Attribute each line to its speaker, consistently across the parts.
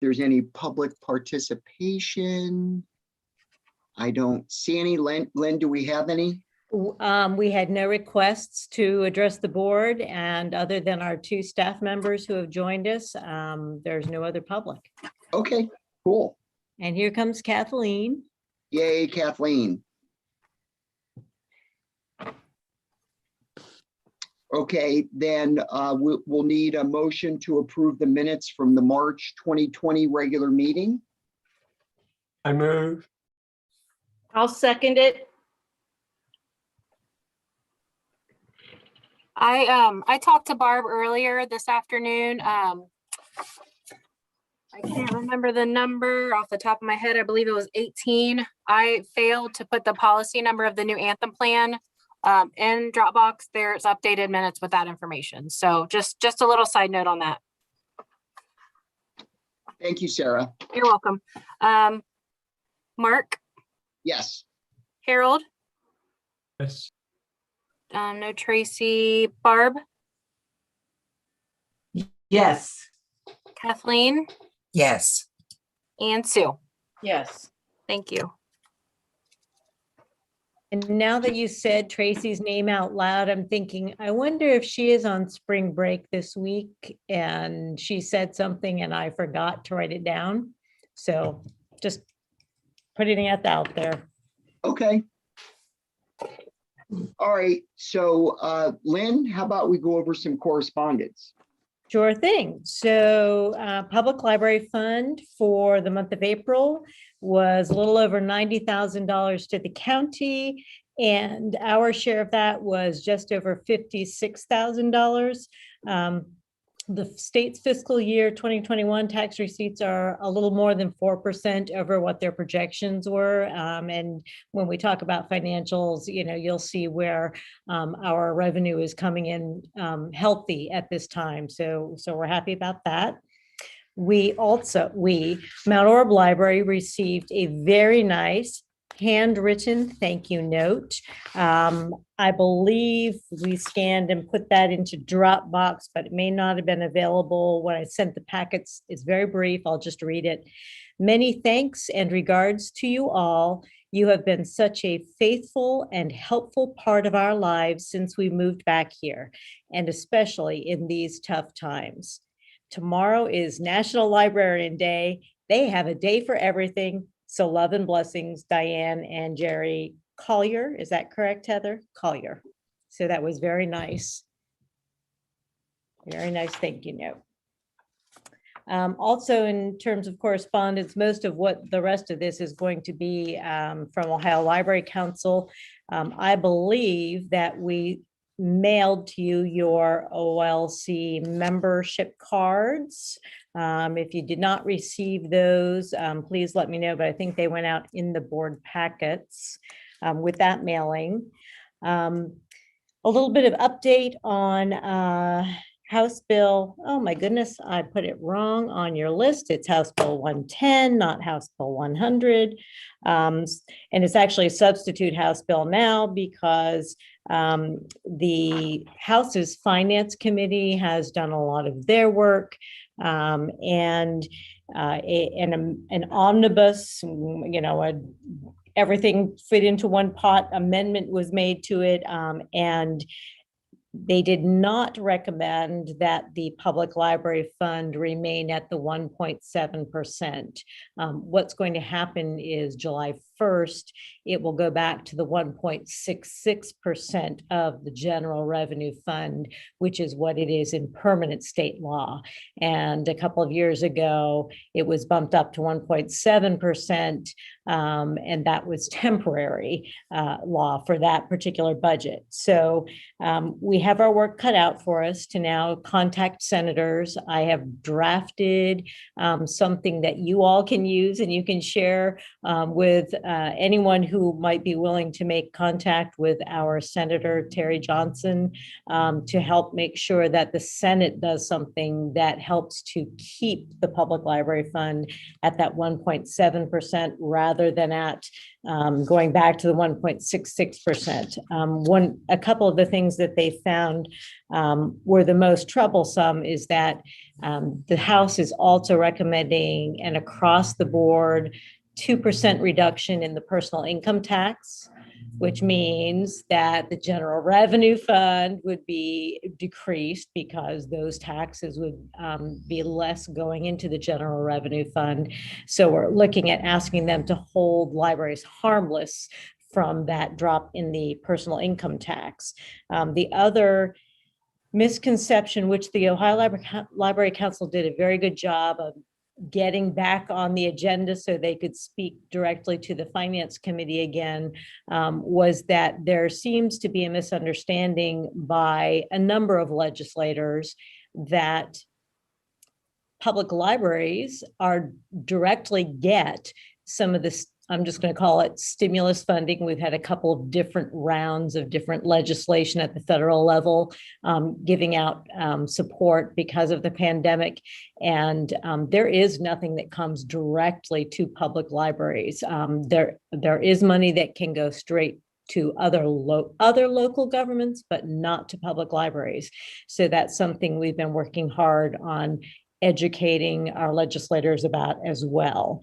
Speaker 1: there's any public participation. I don't see any. Lynn, do we have any?
Speaker 2: We had no requests to address the board, and other than our 2 staff members who have joined us, there's no other public.
Speaker 1: Okay, cool.
Speaker 2: And here comes Kathleen.
Speaker 1: Yay, Kathleen. Okay, then we'll need a motion to approve the minutes from the March 2020 regular meeting.
Speaker 3: I move.
Speaker 4: I'll second it.
Speaker 5: I talked to Barb earlier this afternoon. I can't remember the number off the top of my head. I believe it was 18. I failed to put the policy number of the new Anthem plan in Dropbox. There's updated minutes with that information. So just a little side note on that.
Speaker 1: Thank you, Sarah.
Speaker 5: You're welcome. Mark,
Speaker 1: Yes.
Speaker 5: Harold,
Speaker 3: Yes.
Speaker 5: no Tracy, Barb,
Speaker 6: Yes.
Speaker 5: Kathleen,
Speaker 6: Yes.
Speaker 5: and Sue.
Speaker 4: Yes.
Speaker 5: Thank you.
Speaker 2: And now that you said Tracy's name out loud, I'm thinking, I wonder if she is on spring break this week and she said something and I forgot to write it down. So just putting it out there.
Speaker 1: Okay. All right. So Lynn, how about we go over some correspondence?
Speaker 2: Sure thing. So Public Library Fund for the month of April was a little over $90,000 to the county, and our share of that was just over $56,000. The state's fiscal year 2021 tax receipts are a little more than 4% over what their projections were. And when we talk about financials, you know, you'll see where our revenue is coming in healthy at this time. So we're happy about that. Mount Orab Library received a very nice handwritten thank you note. I believe we scanned and put that into Dropbox, but it may not have been available when I sent the packets. It's very brief. I'll just read it. Many thanks and regards to you all. You have been such a faithful and helpful part of our lives since we moved back here, and especially in these tough times. Tomorrow is National Librarian Day. They have a day for everything. So love and blessings, Diane and Jerry Collier. Is that correct, Heather? Collier. So that was very nice. Very nice thank you note. Also, in terms of correspondence, most of what the rest of this is going to be from Ohio Library Council. I believe that we mailed to you your OLC membership cards. If you did not receive those, please let me know, but I think they went out in the board packets with that mailing. A little bit of update on House Bill. Oh my goodness, I put it wrong on your list. It's House Bill 110, not House Bill 100. And it's actually a substitute House Bill now because the House's Finance Committee has done a lot of their work. And an omnibus, you know, everything fit into one pot amendment was made to it. And they did not recommend that the public library fund remain at the 1.7%. What's going to happen is July 1st, it will go back to the 1.66% of the general revenue fund, which is what it is in permanent state law. And a couple of years ago, it was bumped up to 1.7%, and that was temporary law for that particular budget. So we have our work cut out for us to now contact senators. I have drafted something that you all can use and you can share with anyone who might be willing to make contact with our Senator Terry Johnson to help make sure that the Senate does something that helps to keep the public library fund at that 1.7% rather rather than at going back to the 1.66%. A couple of the things that they found were the most troublesome is that the House is also recommending an across the board 2% reduction in the personal income tax, which means that the general revenue fund would be decreased because those taxes would be less going into the general revenue fund. So we're looking at asking them to hold libraries harmless from that drop in the personal income tax. The other misconception, which the Ohio Library Council did a very good job of getting back on the agenda so they could speak directly to the Finance Committee again, was that there seems to be a misunderstanding by a number of legislators that public libraries are directly get some of this, I'm just going to call it stimulus funding. We've had a couple of different rounds of different legislation at the federal level giving out support because of the pandemic. And there is nothing that comes directly to public libraries. There is money that can go straight to other local governments, but not to public libraries. So that's something we've been working hard on educating our legislators about as well.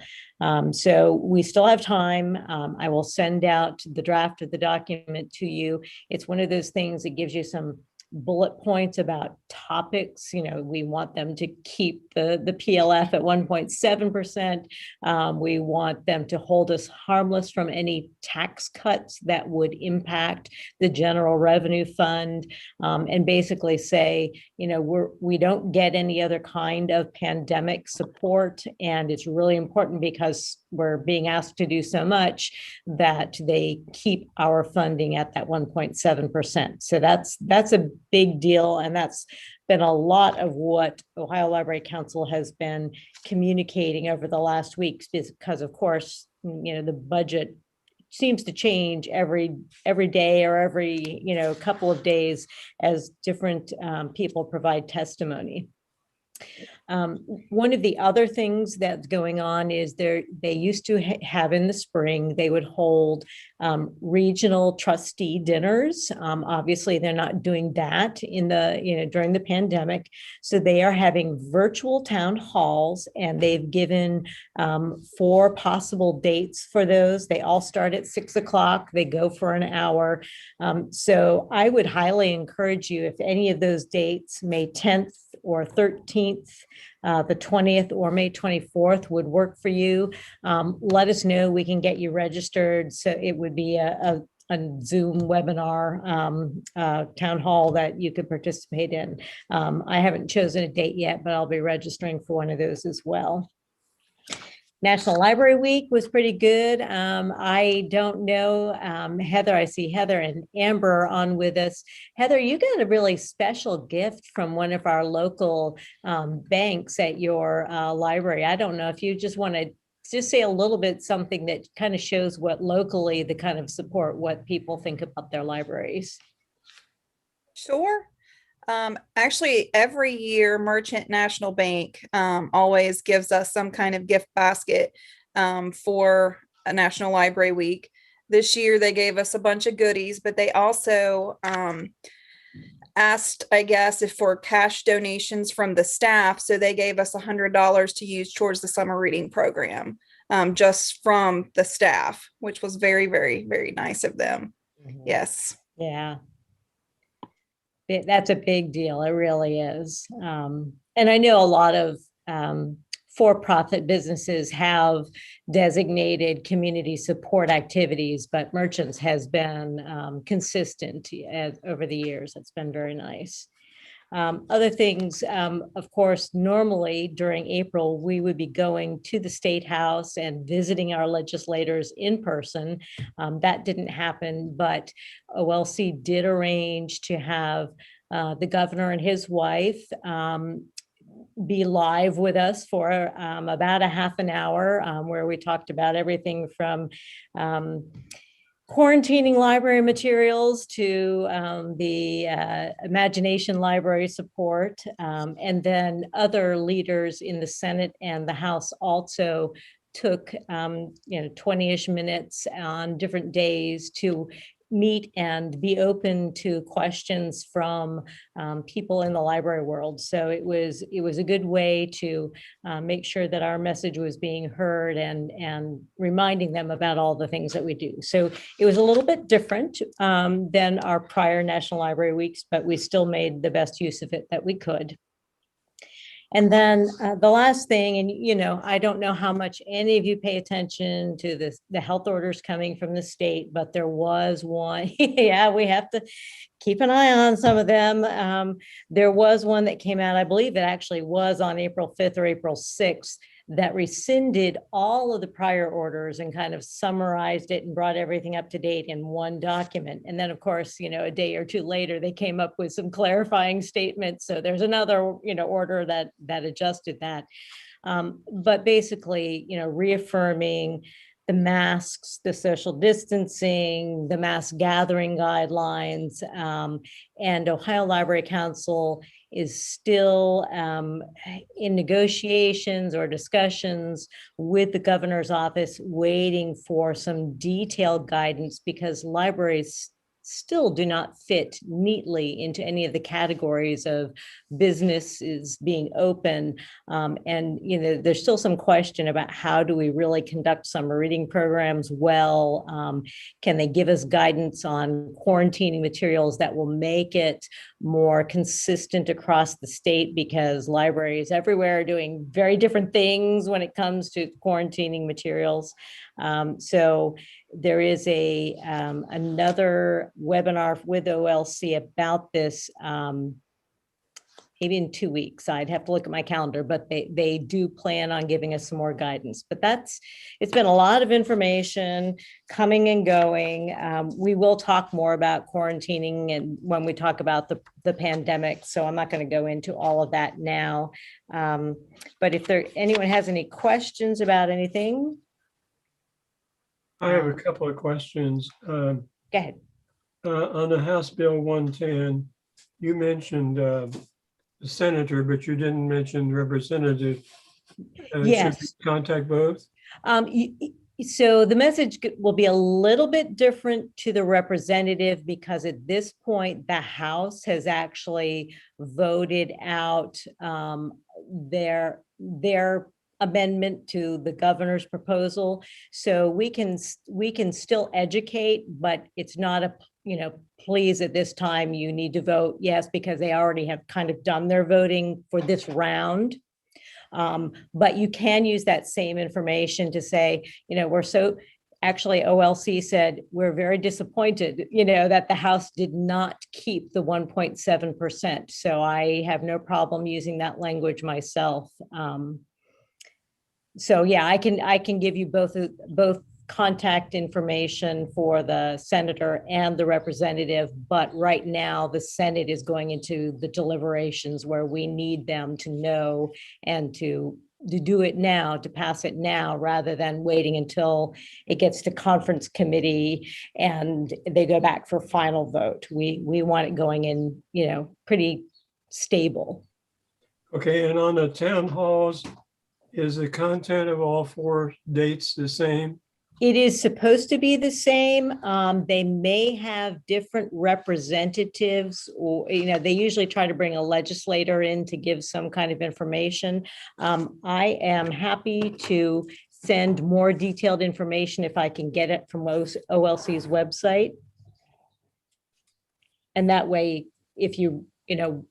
Speaker 2: So we still have time. I will send out the draft of the document to you. It's one of those things that gives you some bullet points about topics. You know, we want them to keep the PLF at 1.7%. We want them to hold us harmless from any tax cuts that would impact the general revenue fund, and basically say, you know, we don't get any other kind of pandemic support, and it's really important because we're being asked to do so much that they keep our funding at that 1.7%. So that's a big deal, and that's been a lot of what Ohio Library Council has been communicating over the last weeks, because of course, you know, the budget seems to change every day or every, you know, couple of days as different people provide testimony. One of the other things that's going on is they used to have in the spring, they would hold regional trustee dinners. Obviously, they're not doing that in the, you know, during the pandemic. So they are having virtual town halls, and they've given 4 possible dates for those. They all start at 6 o'clock. They go for an hour. So I would highly encourage you, if any of those dates, May 10th or 13th, the 20th or May 24th would work for you, let us know. We can get you registered. So it would be a Zoom webinar town hall that you could participate in. I haven't chosen a date yet, but I'll be registering for one of those as well. National Library Week was pretty good. I don't know, Heather, I see Heather and Amber on with us. Heather, you got a really special gift from one of our local banks at your library. I don't know if you just want to just say a little bit, something that kind of shows what locally the kind of support, what people think about their libraries.
Speaker 7: Sure. Actually, every year, Merchant National Bank always gives us some kind of gift basket for a National Library Week. This year, they gave us a bunch of goodies, but they also asked, I guess, if for cash donations from the staff. So they gave us $100 to use towards the summer reading program, just from the staff, which was very, very, very nice of them. Mm-hmm. Yes.
Speaker 2: Yeah. That's a big deal. It really is. And I know a lot of for-profit businesses have designated community support activities, but Merchants has been consistent over the years. It's been very nice. Other things, of course, normally during April, we would be going to the State House and visiting our legislators in person. That didn't happen, but OLC did arrange to have the governor and his wife be live with us for about a half an hour, where we talked about everything from quarantining library materials to the Imagination Library support, and then other leaders in the Senate and the House also took, 20-ish minutes on different days to meet and be open to questions from people in the library world. So it was a good way to make sure that our message was being heard and reminding them about all the things that we do. So it was a little bit different than our prior National Library Weeks, but we still made the best use of it that we could. And then the last thing, and I don't know how much any of you pay attention to the health orders coming from the state, but there was one. Yeah, we have to keep an eye on some of them. There was one that came out, I believe it actually was on April 5th or April 6th, that rescinded all of the prior orders and kind of summarized it and brought everything up to date in one document. And then, of course, a day or two later, they came up with some clarifying statements. So there's another, order that adjusted that. But basically, reaffirming the masks, the social distancing, the mass gathering guidelines, and Ohio Library Council is still in negotiations or discussions with the governor's office, waiting for some detailed guidance, because libraries still do not fit neatly into any of the categories of businesses being open. And, there's still some question about how do we really conduct summer reading programs well? Can they give us guidance on quarantining materials that will make it more consistent across the state? Because libraries everywhere are doing very different things when it comes to quarantining materials. So there is another webinar with OLC about this, maybe in 2 weeks. I'd have to look at my calendar, but they do plan on giving us some more guidance. But it's been a lot of information coming and going. We will talk more about quarantining and when we talk about the pandemic. So I'm not going to go into all of that now. But if anyone has any questions about anything.
Speaker 3: I have a couple of questions.
Speaker 2: Go ahead.
Speaker 3: On the House Bill 110, you mentioned the senator, but you didn't mention representative.
Speaker 2: Yes.
Speaker 3: Should we contact both?
Speaker 2: So the message will be a little bit different to the representative, because at this point, the House has actually voted out their amendment to the governor's proposal. So we can still educate, but it's not please at this time you need to vote yes, because they already have kind of done their voting for this round. But you can use that same information to say, actually OLC said, we're very disappointed, that the House did not keep the 1.7%. So I have no problem using that language myself. So yeah, I can give you both contact information for the senator and the representative, but right now the Senate is going into the deliberations where we need them to know and to do it now, to pass it now, rather than waiting until it gets to conference committee and they go back for final vote. We want it going in, pretty stable.
Speaker 3: Okay, and on the town halls, is the content of all 4 dates the same?
Speaker 2: It is supposed to be the same. They may have different representatives, or, they usually try to bring a legislator in to give some kind of information. I am happy to send more detailed information if I can get it from OLC's website. And that way, if you,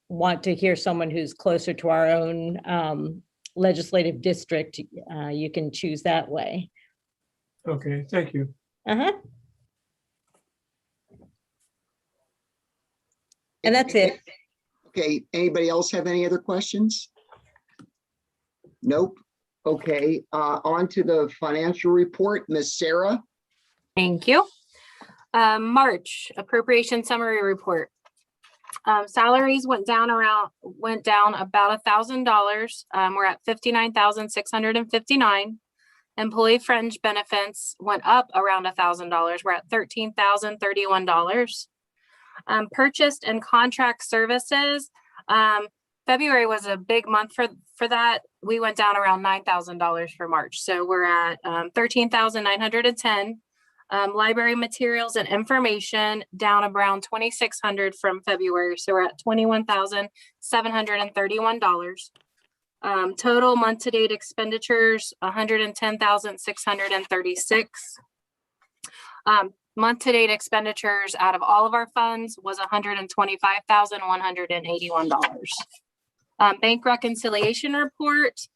Speaker 2: want to hear someone who's closer to our own legislative district, you can choose that way.
Speaker 3: Okay, thank you.
Speaker 2: And that's it.
Speaker 1: Okay, anybody else have any other questions? Nope. Okay, on to the financial report, Ms. Sarah.
Speaker 5: Thank you. March appropriation summary report. Salaries went down about $1,000. We're at $59,659. Employee fringe benefits went up around $1,000. We're at $13,031. Purchased and contract services February was a big month for that. We went down around $9,000 for March. So we're at 13,910. Library materials and information down around 2,600 from February. So we're at $21,731. Total month to date expenditures, 110,636. Month to date expenditures out of all of our funds was $125,181. Bank reconciliation report.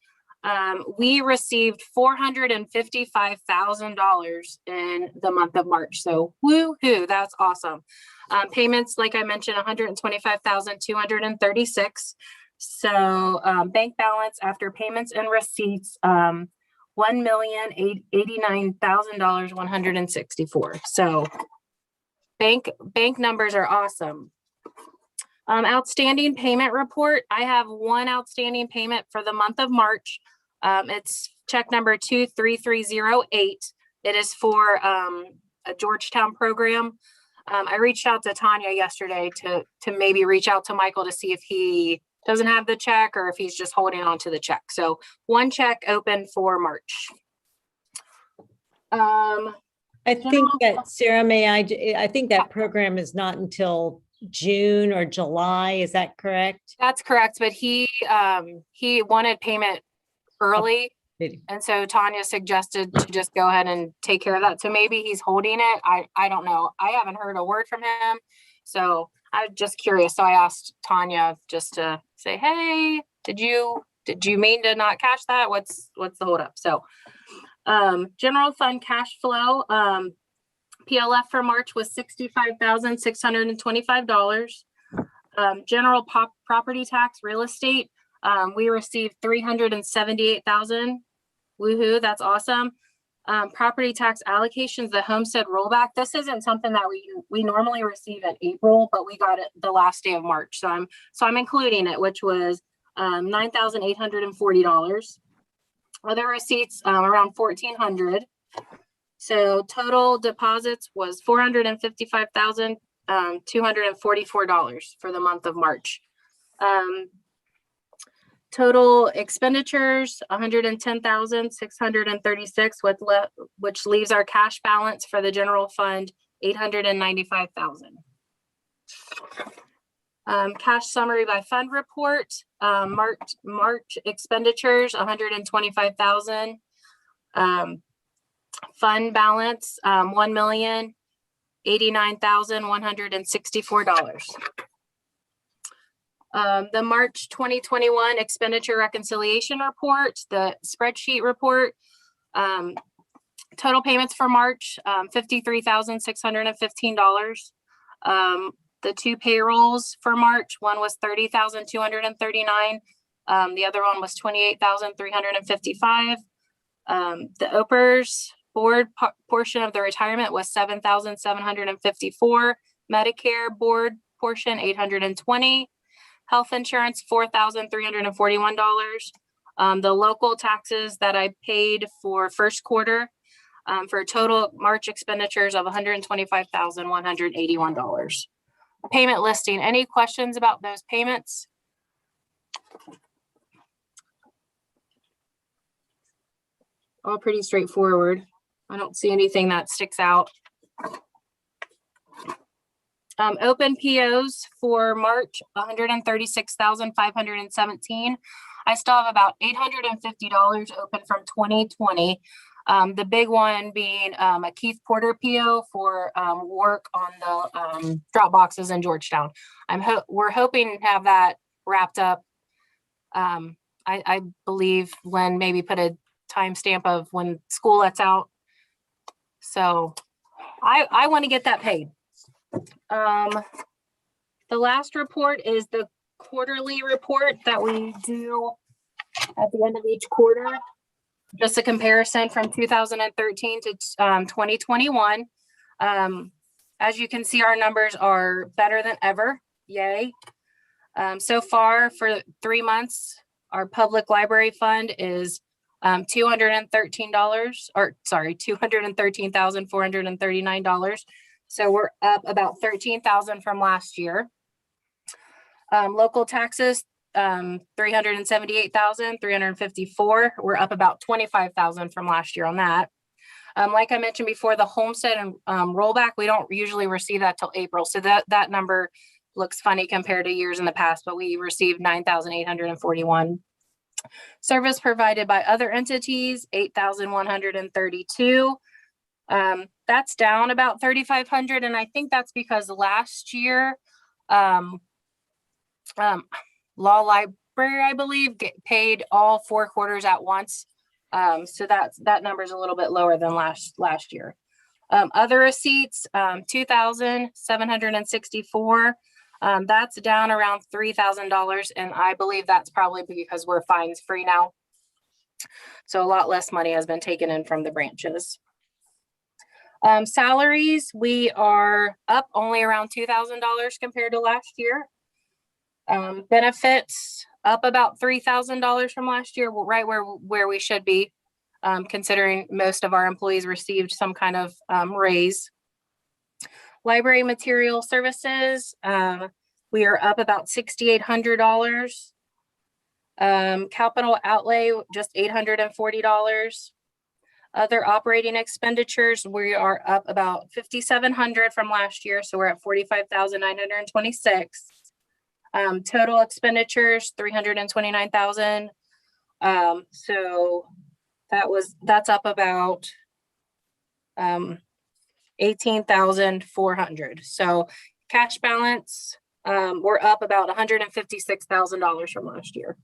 Speaker 5: We received $455,000 in the month of March. So woo-hoo, that's awesome. Payments, like I mentioned, 125,236. So bank balance after payments and receipts, $1,089,164. So bank numbers are awesome. Outstanding payment report. I have one outstanding payment for the month of March. It's check number 23308. It is for a Georgetown program. I reached out to Tanya yesterday to maybe reach out to Michael to see if he doesn't have the check or if he's just holding on to the check. So one check open for March.
Speaker 2: I think that, Sarah, I think that program is not until June or July. Is that correct?
Speaker 5: That's correct, but he wanted payment early. And so Tanya suggested to just go ahead and take care of that. So maybe he's holding it. I don't know. I haven't heard a word from him. So I'm just curious. So I asked Tanya just to say, hey, did you mean to not cash that? What's the holdup? So general fund cash flow, PLF for March was $65,625. General property tax real estate, we received $378,000. Woohoo, that's awesome. Property tax allocations, the homestead rollback. This isn't something that we normally receive in April, but we got it the last day of March. So I'm including it, which was $9,840. Other receipts around $1,400. So total deposits was $455,244 for the month of March. Total expenditures, $110,636, which leaves our cash balance for the general fund, $895,000. Cash summary by fund report, March expenditures, $125,000. Fund balance, $1,089,164. The March 2021 expenditure reconciliation report, the spreadsheet report, total payments for March, $53,615. The two payrolls for March, one was $30,239. The other one was $28,355. The OPERS board portion of the retirement was $7,754. Medicare board portion, $820. Health insurance, $4,341. The local taxes that I paid for first quarter for total March expenditures of $125,181. Payment listing. Any questions about those payments? All pretty straightforward. I don't see anything that sticks out. Open POs for March, $136,517. I still have about $850 open from 2020. The big one being a Keith Porter PO for work on the drop boxes in Georgetown. We're hoping to have that wrapped up. I believe Len maybe put a timestamp of when school lets out. So I want to get that paid. The last report is the quarterly report that we do at the end of each quarter. Just a comparison from 2013 to 2021. As you can see, our numbers are better than ever. Yay. So far for 3 months, our public library fund is $213,439. So we're up about $13,000 from last year. Local taxes, $378,354. We're up about 25,000 from last year on that. Like I mentioned before, the homestead and rollback, we don't usually receive that till April. So that number looks funny compared to years in the past, but we received 9,841. Service provided by other entities, 8,132. That's down about 3,500. And I think that's because last year, Law Library, I believe, paid all 4 quarters at once. So that number is a little bit lower than last year. Other receipts, 2,764. That's down around $3,000. And I believe that's probably because we're fines free now. So a lot less money has been taken in from the branches. Salaries, we are up only around $2,000 compared to last year. Benefits up about $3,000 from last year, right where we should be, considering most of our employees received some kind of raise. Library material services, we are up about $6,800. Capital outlay, just $840. Other operating expenditures, we are up about $5,700 from last year, so we're at $45,926. Total expenditures, $329,000. So that's up about $18,400. So cash balance, we're up about $156,000 from last year.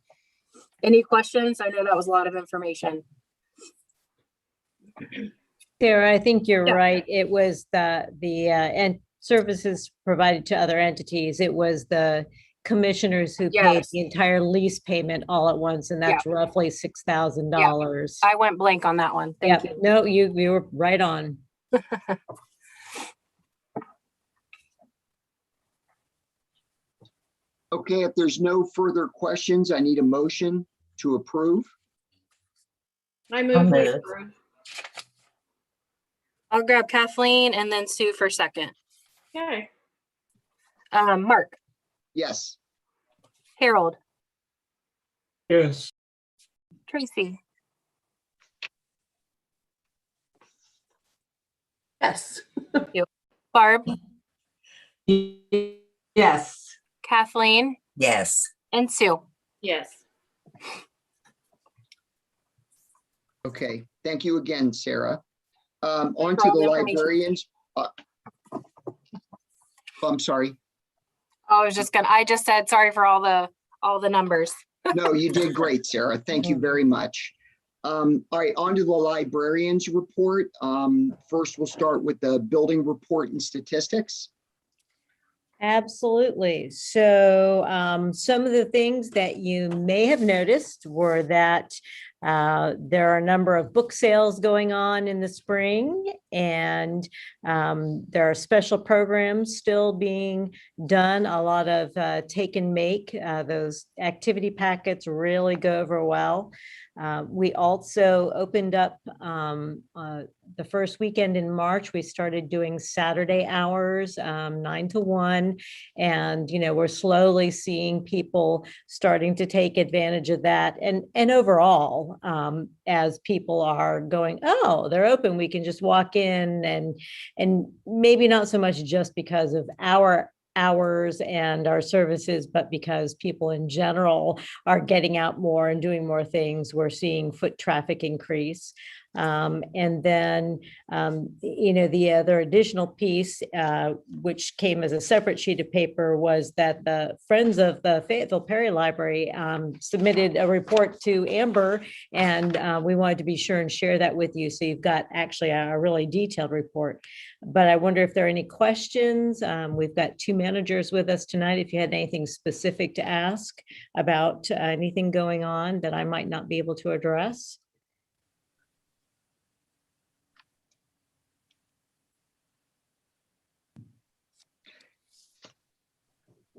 Speaker 5: Any questions? I know that was a lot of information.
Speaker 2: Sarah, I think you're
Speaker 5: Yeah.
Speaker 2: right. It was and services provided to other entities. It was the commissioners who paid
Speaker 5: Yes.
Speaker 2: the entire lease payment all at once, and that's roughly $6,000.
Speaker 5: I went blank on that one. Thank you.
Speaker 2: No, you were right on.
Speaker 1: Okay, if there's no further questions, I need a motion to approve.
Speaker 4: I move. we
Speaker 6: moved.
Speaker 4: approve.
Speaker 5: I'll grab Kathleen and then Sue for second.
Speaker 4: Okay.
Speaker 5: Mark,
Speaker 1: Yes.
Speaker 5: Harold,
Speaker 3: Yes.
Speaker 5: Tracy,
Speaker 4: Yes.
Speaker 5: Barb,
Speaker 6: Yes.
Speaker 5: Kathleen,
Speaker 6: Yes.
Speaker 5: and Sue.
Speaker 4: Yes.
Speaker 1: Okay, thank you again, Sarah. On
Speaker 5: for
Speaker 1: to
Speaker 5: all
Speaker 1: the
Speaker 5: the information.
Speaker 1: librarians. I'm sorry.
Speaker 5: I just said sorry for all the numbers.
Speaker 1: No, you did great, Sarah. Thank you very much. All right, on to the librarians report. First, we'll start with the building report and statistics.
Speaker 2: Absolutely. So some of the things that you may have noticed were that there are a number of book sales going on in the spring, and there are special programs still being done. A lot of take and make. Those activity packets really go over well. We also opened up the first weekend in March. We started doing Saturday hours, 9 to 1. And, we're slowly seeing people starting to take advantage of that. And overall, as people are going, oh, they're open, we can just walk in, and maybe not so much just because of our hours and our services, but because people in general are getting out more and doing more things, we're seeing foot traffic increase. And then, the other additional piece, which came as a separate sheet of paper, was that the Friends of the Fayetteville Perry Library submitted a report to Amber, and we wanted to be sure and share that with you. So you've got actually a really detailed report. But I wonder if there are any questions. We've got 2 managers with us tonight. If you had anything specific to ask about anything going on that I might not be able to address.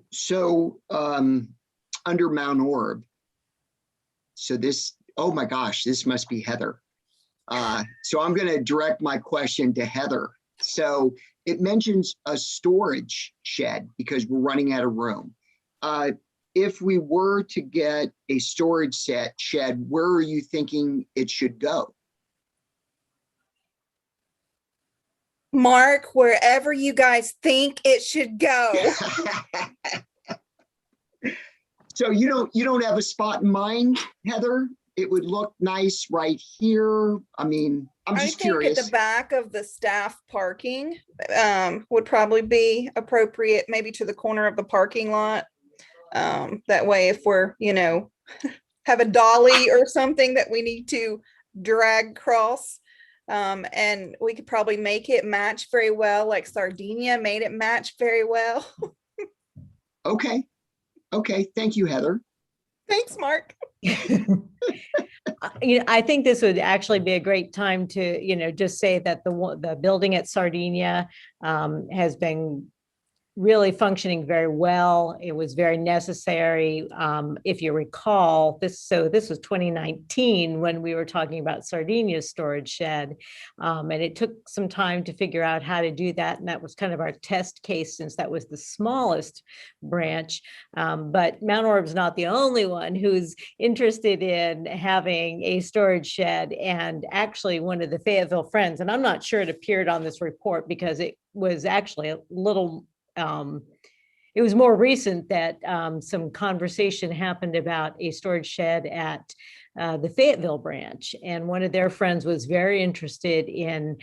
Speaker 1: So under Mount Orb, so this, oh my gosh, this must be Heather. So I'm going to direct my question to Heather. So it mentions a storage shed because we're running out of room. if we were to get a storage shed, where are you thinking it should go?
Speaker 7: Mark, wherever you guys think it should go.
Speaker 1: So you don't have a spot in mind, Heather? It would look nice right here. I mean, I'm
Speaker 7: I
Speaker 1: just
Speaker 7: think at
Speaker 1: curious.
Speaker 7: the back of the staff parking would probably be appropriate, maybe to the corner of the parking lot. That way, if we're, have a dolly or something that we need to drag across, and we could probably make it match very well, like Sardinia made it match very well.
Speaker 1: Okay. Thank you, Heather.
Speaker 7: Thanks, Mark.
Speaker 2: I think this would actually be a great time to, just say that the building at Sardinia has been really functioning very well. It was very necessary. If you recall, this was 2019 when we were talking about Sardinia's storage shed. And it took some time to figure out how to do that. And that was kind of our test case since that was the smallest branch. But Mount Orb's not the only one who's interested in having a storage shed. And actually one of the Fayetteville Friends, and I'm not sure it appeared on this report because it was actually a little it was more recent that some conversation happened about a storage shed at the Fayetteville branch. And one of their friends was very interested in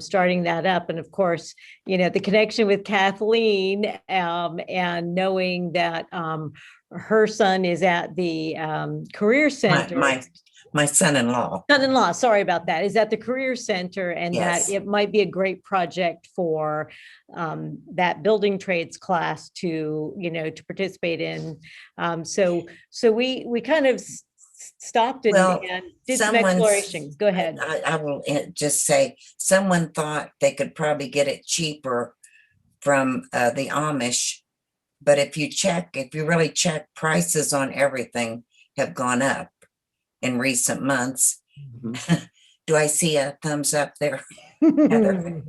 Speaker 2: starting that up. And of course, the connection with Kathleen and knowing that her son is at the Career Center.
Speaker 6: My son-in-law.
Speaker 2: Son-in-law, sorry about that, is at the Career Center, and
Speaker 6: Yes.
Speaker 2: that it might be a great project for that building trades class to participate in. So we kind of stopped and did some exploration. Go ahead.
Speaker 6: I will just say, someone thought they could probably get it cheaper from the Amish, but if you really check, prices on everything have gone up in recent months. Do I see a thumbs up there? Heather?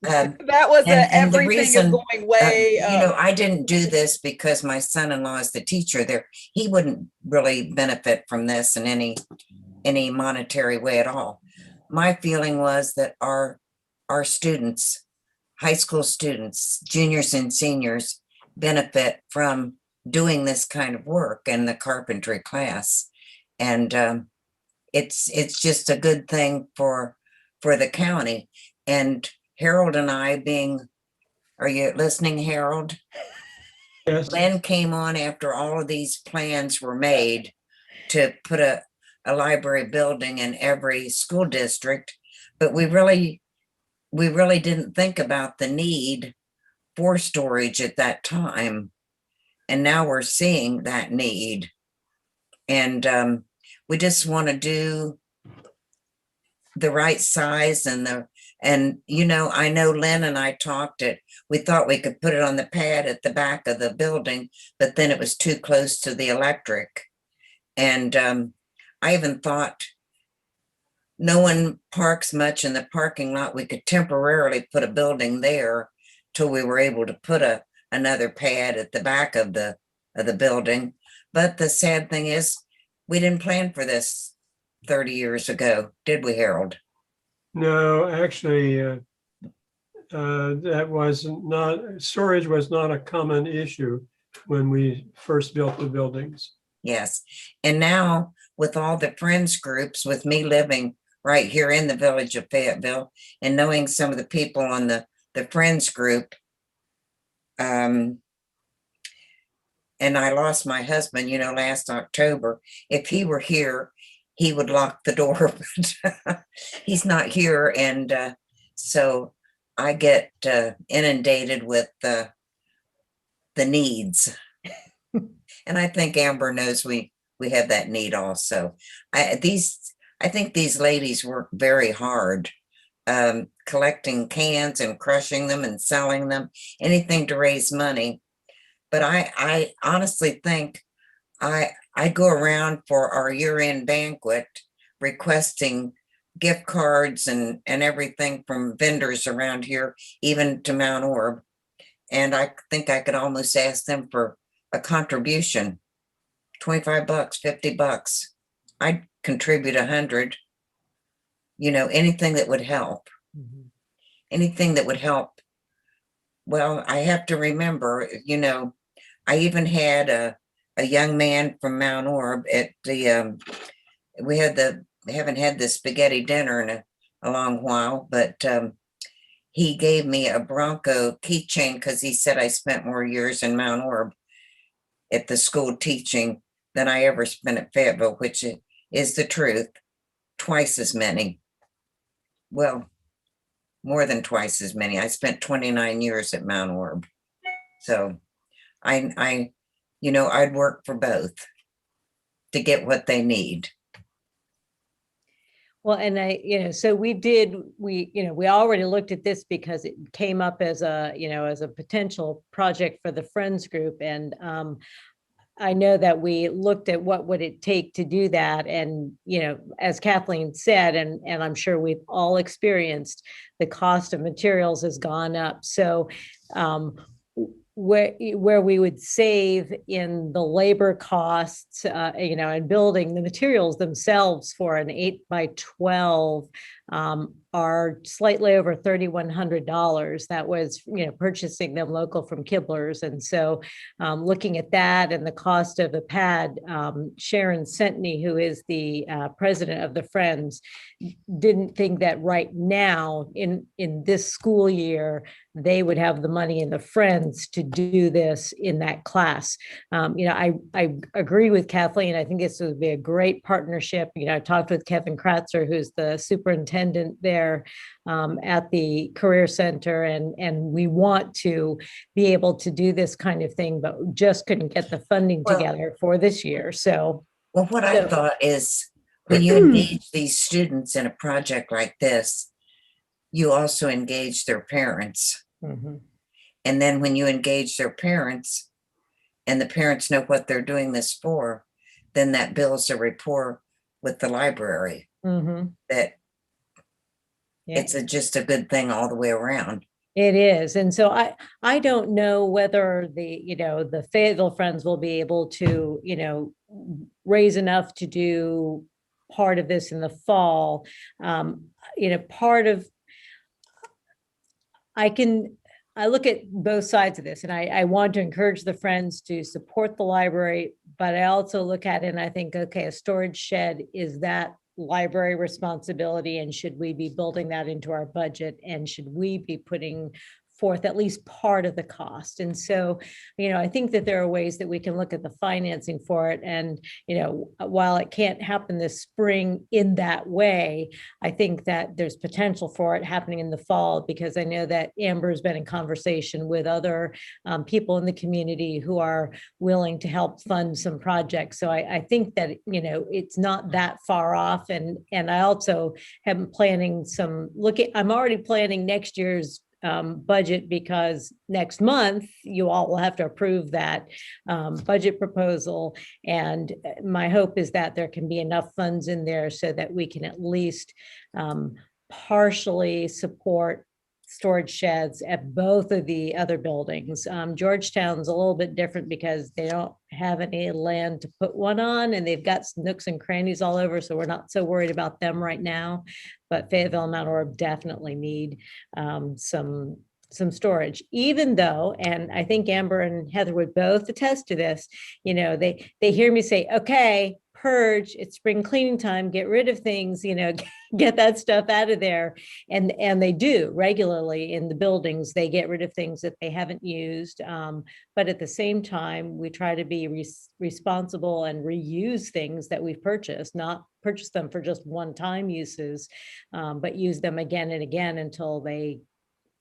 Speaker 7: That was
Speaker 6: and the
Speaker 7: everything
Speaker 6: reason,
Speaker 7: is going way up.
Speaker 6: I didn't do this because my son-in-law is the teacher there. He wouldn't really benefit from this in any monetary way at all. My feeling was that our students, high school students, juniors and seniors, benefit from doing this kind of work in the carpentry class. And it's just a good thing for the county. And Harold and I are you listening, Harold?
Speaker 3: Yes.
Speaker 6: Len came on after all of these plans were made to put a library building in every school district, but we really didn't think about the need for storage at that time. And now we're seeing that need. And we just want to do the right size I know Lynn and I talked we thought we could put it on the pad at the back of the building, but then it was too close to the electric. And I even thought no one parks much in the parking lot. We could temporarily put a building there till we were able to put another pad at the back of the building. But the sad thing is, we didn't plan for this 30 years ago, did we, Harold?
Speaker 3: No, actually, storage was not a common issue when we first built the buildings.
Speaker 6: Yes. And now with all the friends groups, with me living right here in the village of Fayetteville and knowing some of the people on the friends group, and I lost my husband, last October. If he were here, he would lock the door, but he's not here. And so I get inundated with the needs. And I think Amber knows we have that need also. I think these ladies work very hard, collecting cans and crushing them and selling them, anything to raise money. But I honestly think I go around for our year-end banquet requesting gift cards and everything from vendors around here, even to Mount Orb. And I think I could almost ask them for a contribution $25, $50. I'd contribute 100. Anything that would help.
Speaker 2: Mhm.
Speaker 6: Anything that would help. Well, I have to remember, I even had a young man from Mount Orb at the, we haven't had the spaghetti dinner in a long while, but he gave me a Bronco keychain because he said I spent more years in Mount Orb at the school teaching than I ever spent at Fayetteville, which is the truth. Twice as many. Well, more than twice as many. I spent 29 years at Mount Orb. So I'd work for both to get what they need.
Speaker 2: Well, and so we already looked at this because it came up as a potential project for the Friends group. And I know that we looked at what would it take to do that. And, as Kathleen said, and I'm sure we've all experienced, the cost of materials has gone up. So where we would save in the labor costs, and building the materials themselves for an 8x12 are slightly over $3,100. That was, purchasing them local from Kibler's. And so looking at that and the cost of a pad, Sharon Sentney, who is the president of the Friends, didn't think that right now in this school year, they would have the money in the Friends to do this in that class. I agree with Kathleen. I think this would be a great partnership. I talked with Kevin Kratzer, who's the superintendent there at the Career Center, and we want to be able to do this kind of thing, but just couldn't get the funding together for this year. So,
Speaker 6: well, what I thought is when you engage these students in a project like this, you also engage their parents.
Speaker 2: Mm-hmm.
Speaker 6: And then when you engage their parents and the parents know what they're doing this for, then that builds a rapport with the library.
Speaker 2: Mm-hmm.
Speaker 6: That
Speaker 2: Yeah.
Speaker 6: it's just a good thing all the way around.
Speaker 2: It is. And so I don't know whether the Fayetteville Friends will be able to, raise enough to do part of this in the fall. I look at both sides of this, and I want to encourage the Friends to support the library, but I also look at it and I think, okay, a storage shed, is that library responsibility, and should we be building that into our budget, and should we be putting forth at least part of the cost? And so, I think that there are ways that we can look at the financing for it. And, while it can't happen this spring in that way, I think that there's potential for it happening in the fall, because I know that Amber's been in conversation with other people in the community who are willing to help fund some projects. So I think that, it's not that far off. And I also am planning I'm already planning next year's budget, because next month you all will have to approve that budget proposal. And my hope is that there can be enough funds in there so that we can at least partially support storage sheds at both of the other buildings. Georgetown's a little bit different because they don't have any land to put one on, and they've got nooks and crannies all over, so we're not so worried about them right now. But Fayetteville and Mount Orb definitely need some storage, even though, and I think Amber and Heather would both attest to this, they hear me say, okay, purge, it's spring cleaning time, get rid of things, get that stuff out of there. And they do regularly in the buildings. They get rid of things that they haven't used. But at the same time, we try to be responsible and reuse things that we've purchased, not purchase them for just one-time uses, but use them again and again until they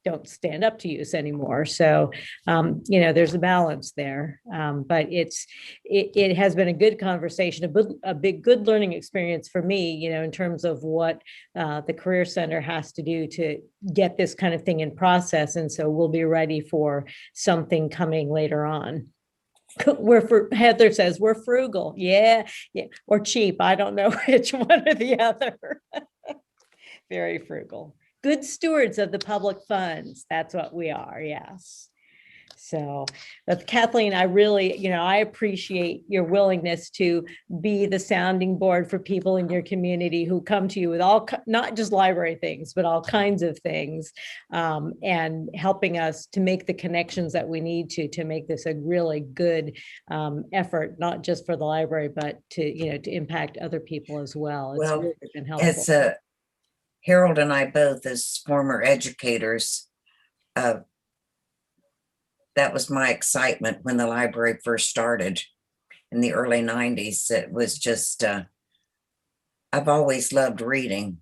Speaker 2: don't stand up to use anymore. So, there's a balance there. But it has been a good conversation, a big good learning experience for me, in terms of what the Career Center has to do to get this kind of thing in process. And so we'll be ready for something coming later on. Heather says we're frugal. Yeah. Or cheap. I don't know which one or the other. Very frugal. Good stewards of the public funds. That's what we are. Yes. So, but Kathleen, I really, I appreciate your willingness to be the sounding board for people in your community who come to you with not just library things, but all kinds of things, and helping us to make the connections that we need to make this a really good effort, not just for the library, but to impact other people as well. It's
Speaker 6: Well,
Speaker 2: really been helpful.
Speaker 6: As Harold and I both, as former educators, that was my excitement when the library first started in the early 90s. It was just, I've always loved reading.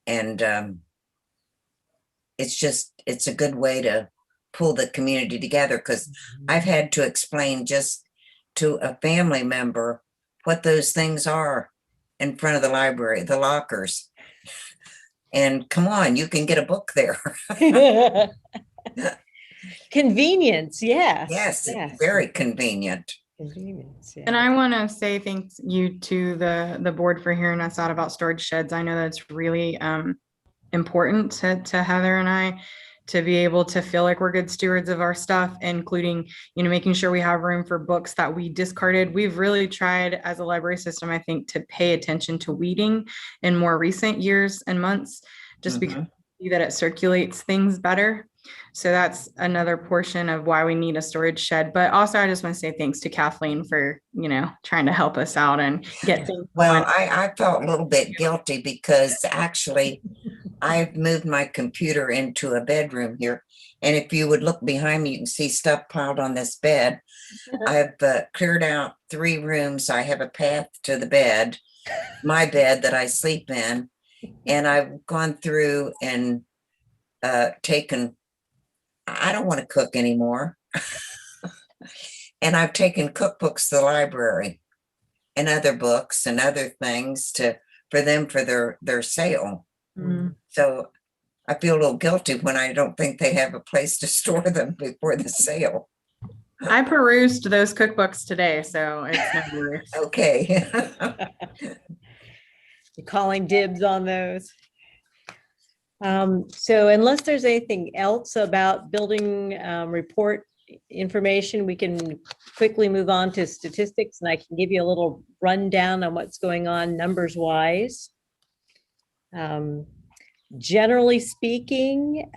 Speaker 6: And it's a good way to pull the community together, because I've had to explain just to a family member what those things are in front of the library, the lockers. And come on, you can get a book there.
Speaker 2: Convenience, yes.
Speaker 6: Yes,
Speaker 2: yes.
Speaker 6: it's very convenient.
Speaker 2: Convenience, yeah.
Speaker 8: And I want to say thank you to the board for hearing us out about storage sheds. I know that's really important to Heather and I, to be able to feel like we're good stewards of our stuff, including, making sure we have room for books that we discarded. We've really tried as a library system, I think, to pay attention to weeding in more recent years and months, just because we see that it circulates things better. So that's another portion of why we need a storage shed. But also, I just want to say thanks to Kathleen for, trying to help us out and get things.
Speaker 6: Well, I felt a little bit guilty because actually I've moved my computer into a bedroom here. And if you would look behind me, you can see stuff piled on this bed. I've cleared out 3 rooms. I have a path to the bed, my bed that I sleep in. And I've gone through and taken, I don't want to cook anymore. And I've taken cookbooks to the library and other books and other things for their sale. So I feel a little guilty when I don't think they have a place to store them before the sale.
Speaker 8: I perused those cookbooks today, so it's no worries.
Speaker 6: Okay.
Speaker 2: You're calling dibs on those. So unless there's anything else about building report information, we can quickly move on to statistics, and I can give you a little rundown on what's going on numbers wise. Generally speaking,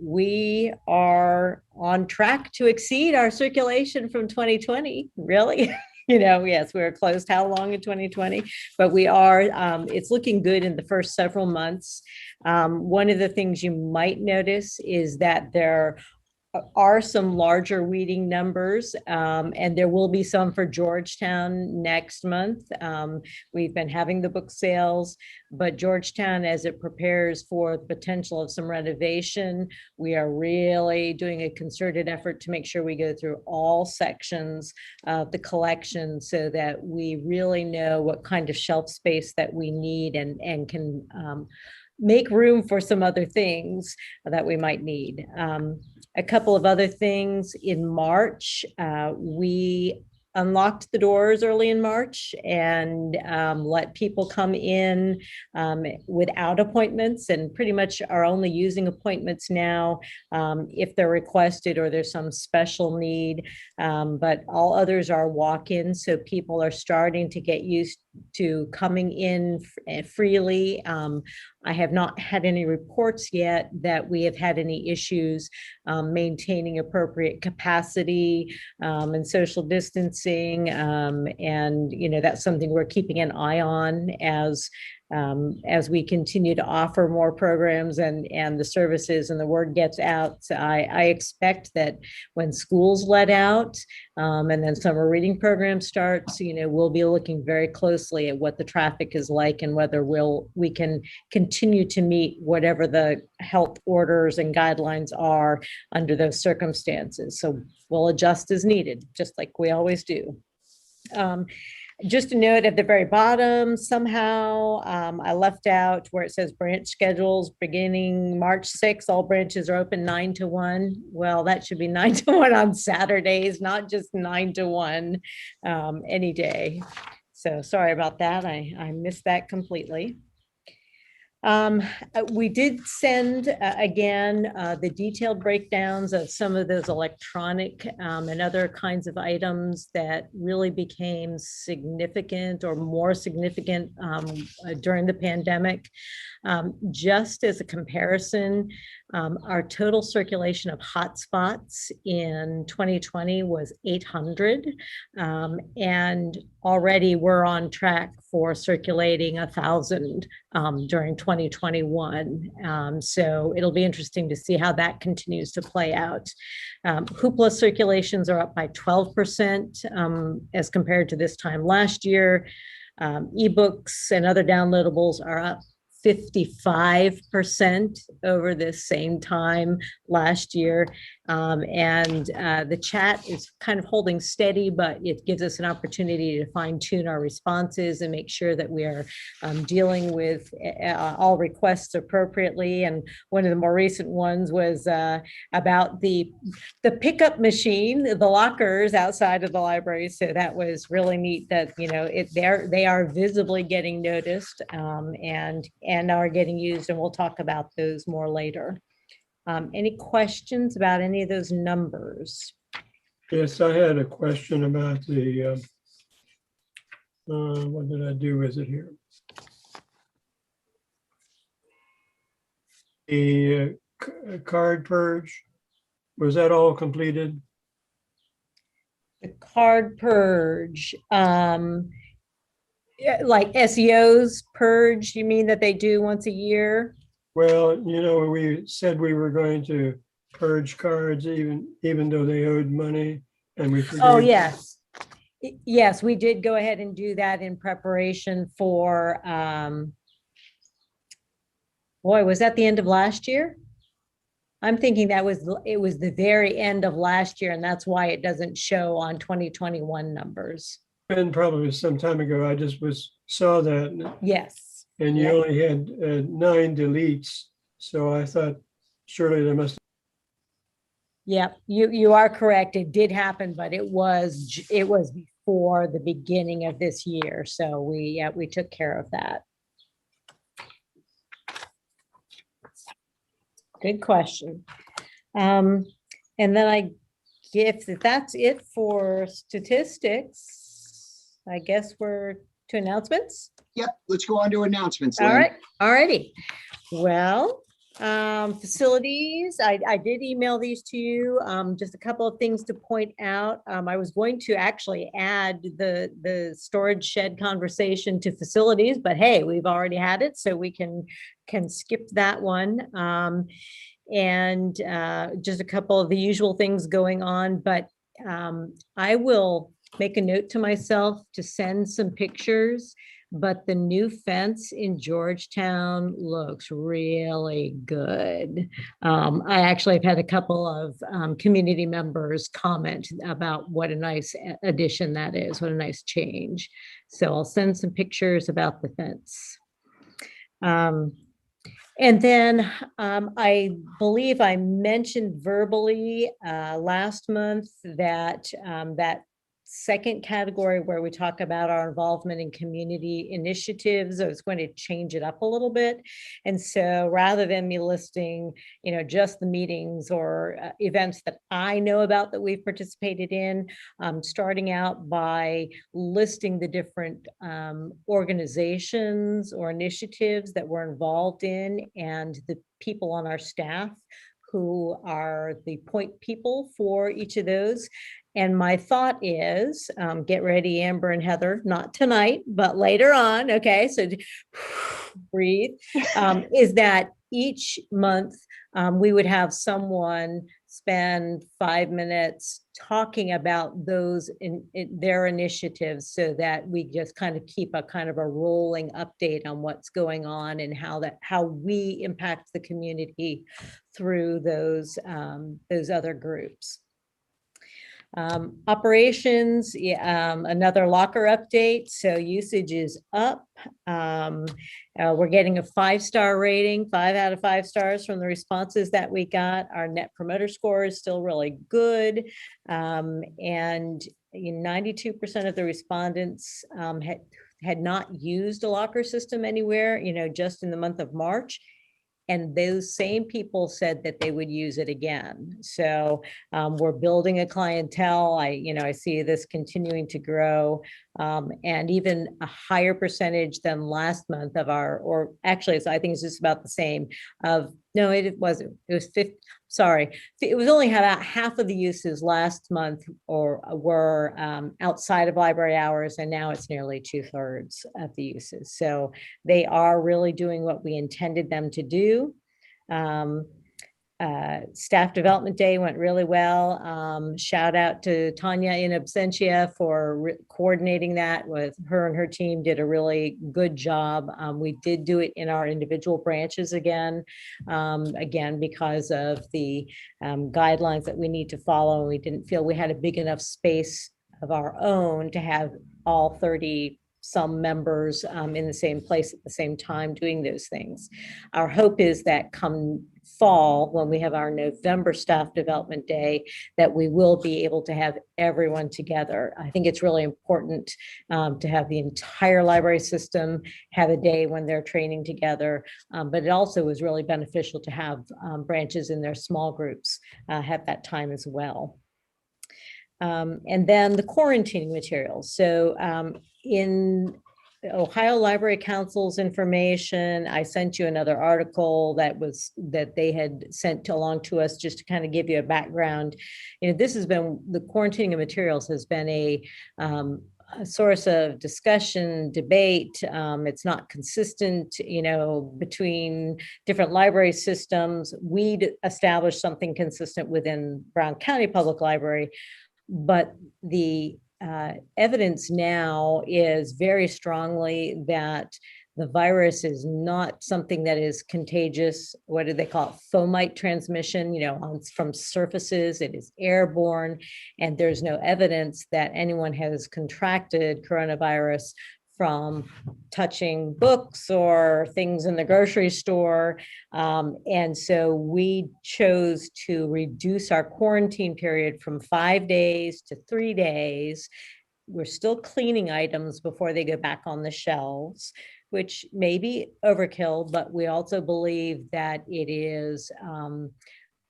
Speaker 2: we are on track to exceed our circulation from 2020, really. Yes, we were closed how long in 2020, but we are, it's looking good in the first several months. One of the things you might notice is that there are some larger reading numbers, and there will be some for Georgetown next month. We've been having the book sales, but Georgetown, as it prepares for the potential of some renovation, we are really doing a concerted effort to make sure we go through all sections of the collection so that we really know what kind of shelf space that we need and can make room for some other things that we might need. A couple of other things in March, we unlocked the doors early in March and let people come in without appointments, and pretty much are only using appointments now if they're requested or there's some special need, but all others are walk-ins, so people are starting to get used to coming in freely. I have not had any reports yet that we have had any issues maintaining appropriate capacity and social distancing. And, that's something we're keeping an eye on as we continue to offer more programs and the services and the word gets out. So I expect that when schools let out and then summer reading program starts, we'll be looking very closely at what the traffic is like and whether we can continue to meet whatever the health orders and guidelines are under those circumstances. So we'll adjust as needed, just like we always do. Just a note at the very bottom, somehow I left out where it says branch schedules beginning March 6th. All branches are open 9 to 1. Well, that should be 9 to 1 on Saturdays, not just 9 to 1 any day. So sorry about that. I missed that completely. We did send, again, the detailed breakdowns of some of those electronic and other kinds of items that really became significant or more significant during the pandemic. Just as a comparison, our total circulation of hotspots in 2020 was 800. And already we're on track for circulating 1,000 during 2021. So it'll be interesting to see how that continues to play out. Hoopla circulations are up by 12% as compared to this time last year. Ebooks and other downloadables are up 55% over this same time last year. And the chat is kind of holding steady, but it gives us an opportunity to fine tune our responses and make sure that we are dealing with all requests appropriately. And one of the more recent ones was about the pickup machine, the lockers outside of the library. So that was really neat that, you know, they are visibly getting noticed and are getting used, and we'll talk about those more later. Any questions about any of those numbers?
Speaker 3: Yes, I had a question about the, what did I do with it here? The card purge, was that all completed?
Speaker 2: The card purge, yeah, like SEOs purge, you mean that they do once a year?
Speaker 3: Well, you know, we said we were going to purge cards even though they owed money, and we forgave
Speaker 2: Oh,
Speaker 3: them.
Speaker 2: yes. Yes, we did go ahead and do that in preparation for, boy, was that the end of last year? I'm thinking it was the very end of last year, and that's why it doesn't show on 2021 numbers.
Speaker 3: And probably some time ago, I just saw that.
Speaker 2: Yes.
Speaker 3: And you
Speaker 2: Yep.
Speaker 3: only had 9 deletes. So I thought surely there must.
Speaker 2: Yep, you are correct. It did happen, but it was before the beginning of this year. So we took care of that. Good question. And then if that's it for statistics, I guess we're to announcements.
Speaker 1: Yep, let's go on to announcements.
Speaker 2: All
Speaker 1: Lynn.
Speaker 2: right, all righty. Well, facilities, I did email these to you. Just a couple of things to point out. I was going to actually add the storage shed conversation to facilities, but hey, we've already had it, so we can skip that one. And just a couple of the usual things going on, but I will make a note to myself to send some pictures. But the new fence in Georgetown looks really good. I actually have had a couple of community members comment about what a nice addition that is, what a nice change. So I'll send some pictures about the fence. And then I believe I mentioned verbally last month that that second category where we talk about our involvement in community initiatives, I was going to change it up a little bit. And so rather than me listing, you know, just the meetings or events that I know about that we've participated in, starting out by listing the different organizations or initiatives that we're involved in and the people on our staff who are the point people for each of those. And my thought is, get ready, Amber and Heather, not tonight, but later on, okay, so breathe, is that each month we would have someone spend 5 minutes talking about those in their initiatives so that we just kind of keep a kind of a rolling update on what's going on and how we impact the community through those other groups. Operations, another locker update. So usage is up. We're getting a 5-star rating, 5 out of 5 stars from the responses that we got. Our net promoter score is still really good. And 92% of the respondents had not used a locker system anywhere, just in the month of March. And those same people said that they would use it again. So we're building a clientele. I see this continuing to grow, and even a higher percentage than last month of or actually, I think it's just about the same no, it wasn't. It was 50. Sorry, it was only about half of the uses last month were outside of library hours, and now it's nearly 2/3 of the uses. So they are really doing what we intended them to do. Staff Development Day went really well. Shout out to Tanya in absentia for coordinating that with her, and her team did a really good job. We did do it in our individual branches again because of the guidelines that we need to follow. And we didn't feel we had a big enough space of our own to have all 30 some members in the same place at the same time doing those things. Our hope is that come fall, when we have our November Staff Development Day, that we will be able to have everyone together. I think it's really important to have the entire library system have a day when they're training together, but it also was really beneficial to have branches in their small groups have that time as well. And then the quarantining materials. So in Ohio Library Council's information, I sent you another article that they had sent along to us just to kind of give you a background. This has been, the quarantining of materials has been a source of discussion, debate. It's not consistent, between different library systems. We'd established something consistent within Brown County Public Library, but the evidence now is very strongly that the virus is not something that is contagious. What do they call it? Fomite transmission, from surfaces. It is airborne, and there's no evidence that anyone has contracted coronavirus from touching books or things in the grocery store. And so we chose to reduce our quarantine period from 5 days to 3 days. We're still cleaning items before they go back on the shelves, which may be overkill, but we also believe that it is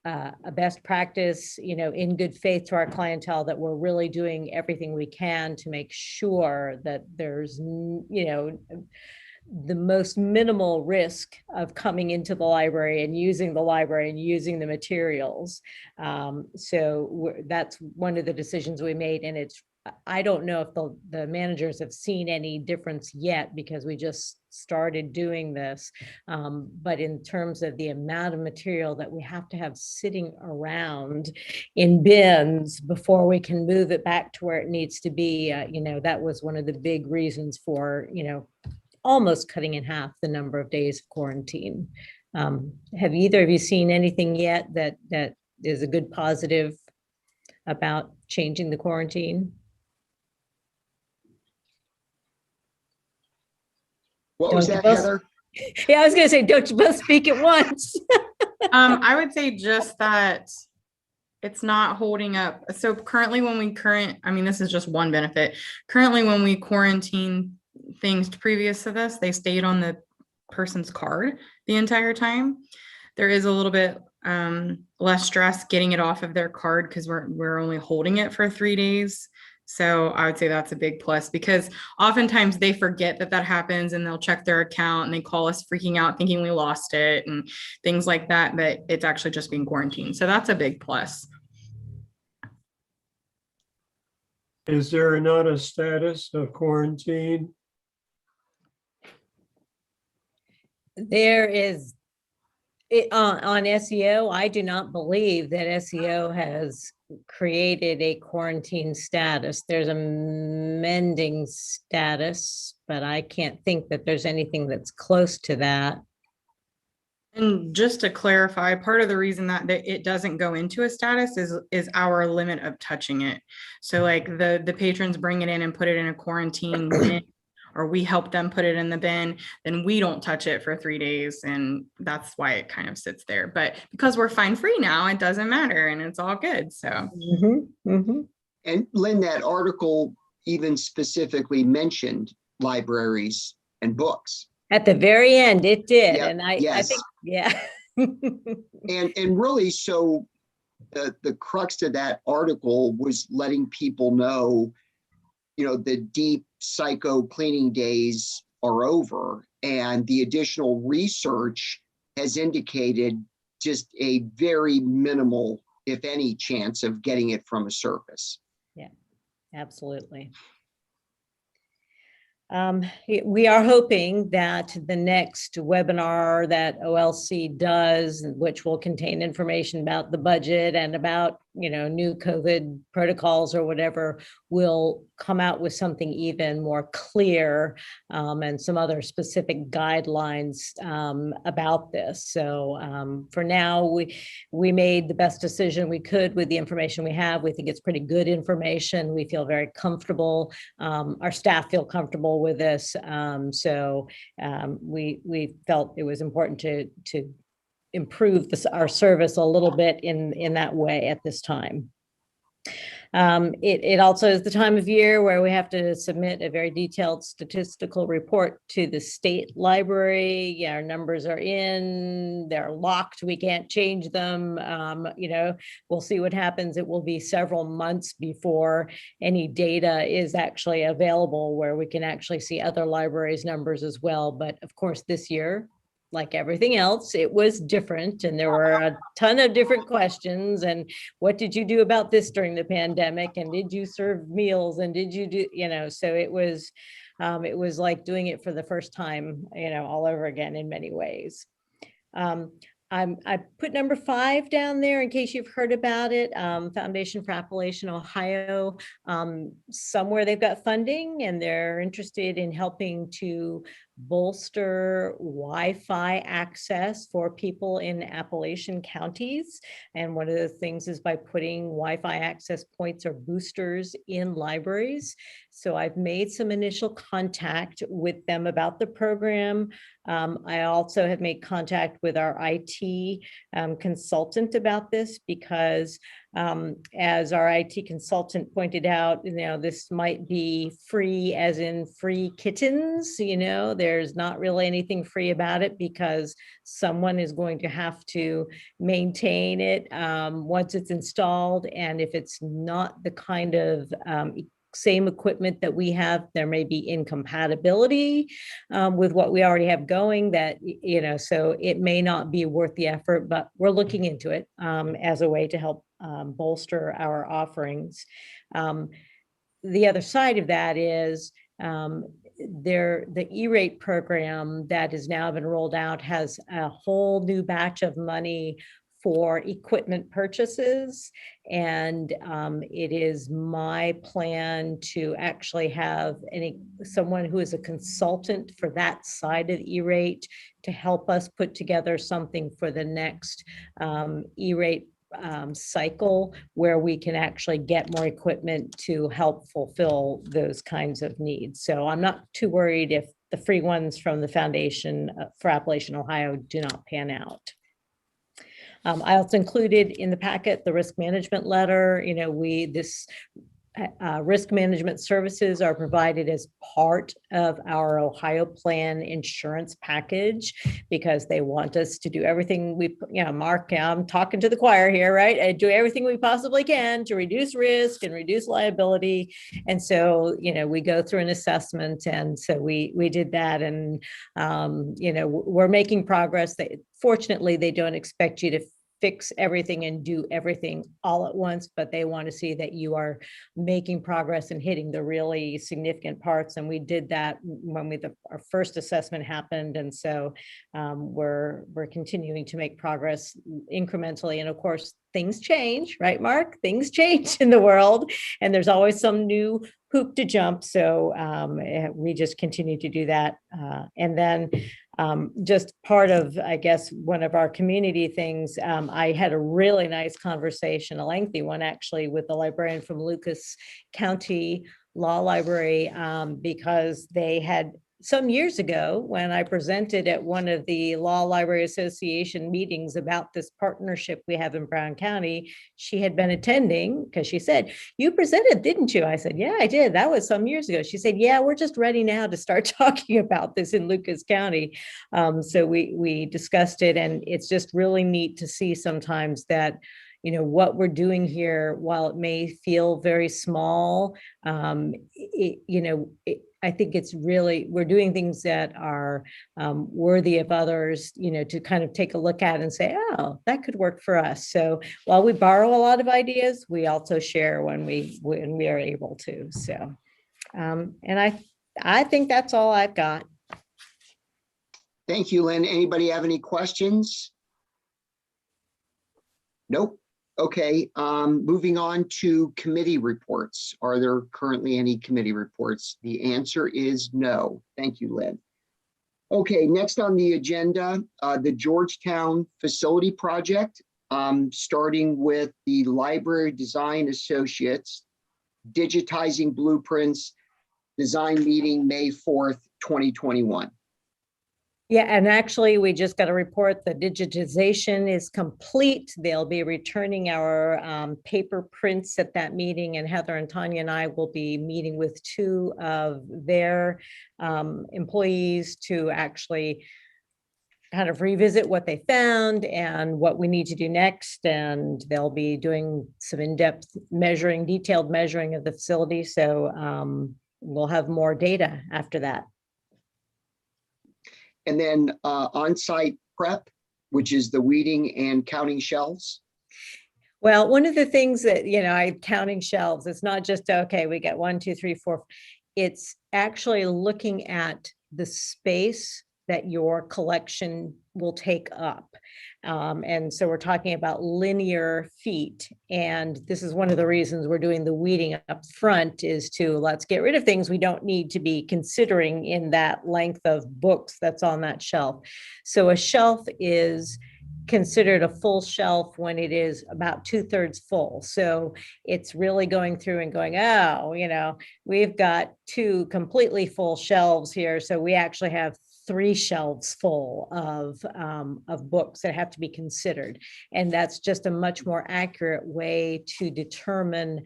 Speaker 2: a best practice, in good faith to our clientele, that we're really doing everything we can to make sure that there's, the most minimal risk of coming into the library and using the materials. So that's one of the decisions we made, and I don't know if the managers have seen any difference yet because we just started doing this. But in terms of the amount of material that we have to have sitting around in bins before we can move it back to where it needs to be, that was one of the big reasons for, almost cutting in half the number of days of quarantine. Have either of you seen anything yet that is a good positive about changing the quarantine?
Speaker 1: What was
Speaker 2: Don't
Speaker 1: that,
Speaker 2: you both-
Speaker 1: Heather?
Speaker 2: Yeah, I was going to say, don't you both speak at once?
Speaker 8: I would say just that it's not holding up. So currently this is just one benefit. Currently, when we quarantine things previous to this, they stayed on the person's card the entire time. There is a little bit less stress getting it off of their card because we're only holding it for 3 days. So I would say that's a big plus, because oftentimes they forget that happens and they'll check their account and they call us freaking out thinking we lost it and things like that, but it's actually just being quarantined. So that's a big plus.
Speaker 3: Is there not a status of quarantine?
Speaker 2: There is on SEO. I do not believe that SEO has created a quarantine status. There's a mending status, but I can't think that there's anything that's close to that.
Speaker 8: And just to clarify, part of the reason that it doesn't go into a status is our limit of touching it. So like the patrons bring it in and put it in a quarantine bin, or we help them put it in the bin, then we don't touch it for 3 days. And that's why it kind of sits there. But because we're fine free now, it doesn't matter and it's all good. So.
Speaker 1: And Lynn, that article even specifically mentioned libraries and books.
Speaker 2: At the very end, it did.
Speaker 1: Yeah,
Speaker 2: And I
Speaker 1: yes.
Speaker 2: think, yeah.
Speaker 1: And really, so the crux of that article was letting people know, the deep psycho cleaning days are over, and the additional research has indicated just a very minimal, if any, chance of getting it from a surface.
Speaker 2: Yeah, absolutely. We are hoping that the next webinar that OLC does, which will contain information about the budget and about, new COVID protocols or whatever, will come out with something even more clear and some other specific guidelines about this. So for now, we made the best decision we could with the information we have. We think it's pretty good information. We feel very comfortable. Our staff feel comfortable with this. We felt it was important to improve our service a little bit in that way at this time. It also is the time of year where we have to submit a very detailed statistical report to the state library. Yeah, our numbers are in, they're locked, we can't change them. We'll see what happens. It will be several months before any data is actually available where we can actually see other libraries' numbers as well. But of course, this year, like everything else, it was different, and there were a ton of different questions. And what did you do about this during the pandemic? And did you serve meals? And did you do, so it was like doing it for the first time, all over again in many ways. I put number 5 down there in case you've heard about it. Foundation for Appalachian Ohio, somewhere they've got funding and they're interested in helping to bolster Wi-Fi access for people in Appalachian counties. And one of the things is by putting Wi-Fi access points or boosters in libraries. So I've made some initial contact with them about the program. I also have made contact with our IT consultant about this because as our IT consultant pointed out, this might be free as in free kittens. There's not really anything free about it because someone is going to have to maintain it once it's installed. And if it's not the kind of same equipment that we have, there may be incompatibility with what we already have going that, so it may not be worth the effort, but we're looking into it as a way to help bolster our offerings. The other side of that is the E-rate program that has now been rolled out has a whole new batch of money for equipment purchases. And it is my plan to actually have someone who is a consultant for that side of E-rate to help us put together something for the next E-rate cycle where we can actually get more equipment to help fulfill those kinds of needs. So I'm not too worried if the free ones from the Foundation for Appalachian Ohio do not pan out. I also included in the packet the risk management letter. Risk management services are provided as part of our Ohio Plan insurance package because they want us to do everything Mark, I'm talking to the choir here, right? I do everything we possibly can to reduce risk and reduce liability. And so, we go through an assessment. And so we did that. And, we're making progress. Fortunately, they don't expect you to fix everything and do everything all at once, but they want to see that you are making progress and hitting the really significant parts. And we did that when our first assessment happened. And so we're continuing to make progress incrementally. And of course, things change, right, Mark? Things change in the world, and there's always some new hoop to jump. So we just continue to do that. And then just part of, I guess, one of our community things, I had a really nice conversation, a lengthy one actually, with the librarian from Lucas County Law Library because they had some years ago, when I presented at one of the Law Library Association meetings about this partnership we have in Brown County, she had been attending because she said, "You presented, didn't you?" I said, "Yeah, I did. That was some years ago." She said, "Yeah, we're just ready now to start talking about this in Lucas County." So we discussed it, and it's just really neat to see sometimes that, you know, what we're doing here, while it may feel very small, I think it's really, we're doing things that are worthy of others, you know, to kind of take a look at and say, oh, that could work for us. So while we borrow a lot of ideas, we also share when we are able to. So, and I think that's all I've got.
Speaker 1: Thank you, Lynn. Anybody have any questions? Nope. Okay, moving on to committee reports. Are there currently any committee reports? The answer is no. Thank you, Lynn. Okay, next on the agenda, the Georgetown Facility Project, starting with the Library Design Associates, digitizing blueprints, design meeting May 4th, 2021.
Speaker 2: Yeah, and actually, we just got a report, the digitization is complete. They'll be returning our paper prints at that meeting, and Heather and Tanya and I will be meeting with 2 of their employees to actually kind of revisit what they found and what we need to do next. And they'll be doing some in-depth measuring, detailed measuring of the facility. So we'll have more data after that.
Speaker 1: And then on-site prep, which is the weeding and counting shelves.
Speaker 2: Well, one of the things that, you know, counting shelves, it's not just, okay, we got 1, 2, 3, 4. It's actually looking at the space that your collection will take up. And so we're talking about linear feet. And this is one of the reasons we're doing the weeding up front, is to let's get rid of things we don't need to be considering in that length of books that's on that shelf. So a shelf is considered a full shelf when it is about 2/3 full. So it's really going through and going, oh, you know, we've got 2 completely full shelves here. So we actually have 3 shelves full of books that have to be considered. And that's just a much more accurate way to determine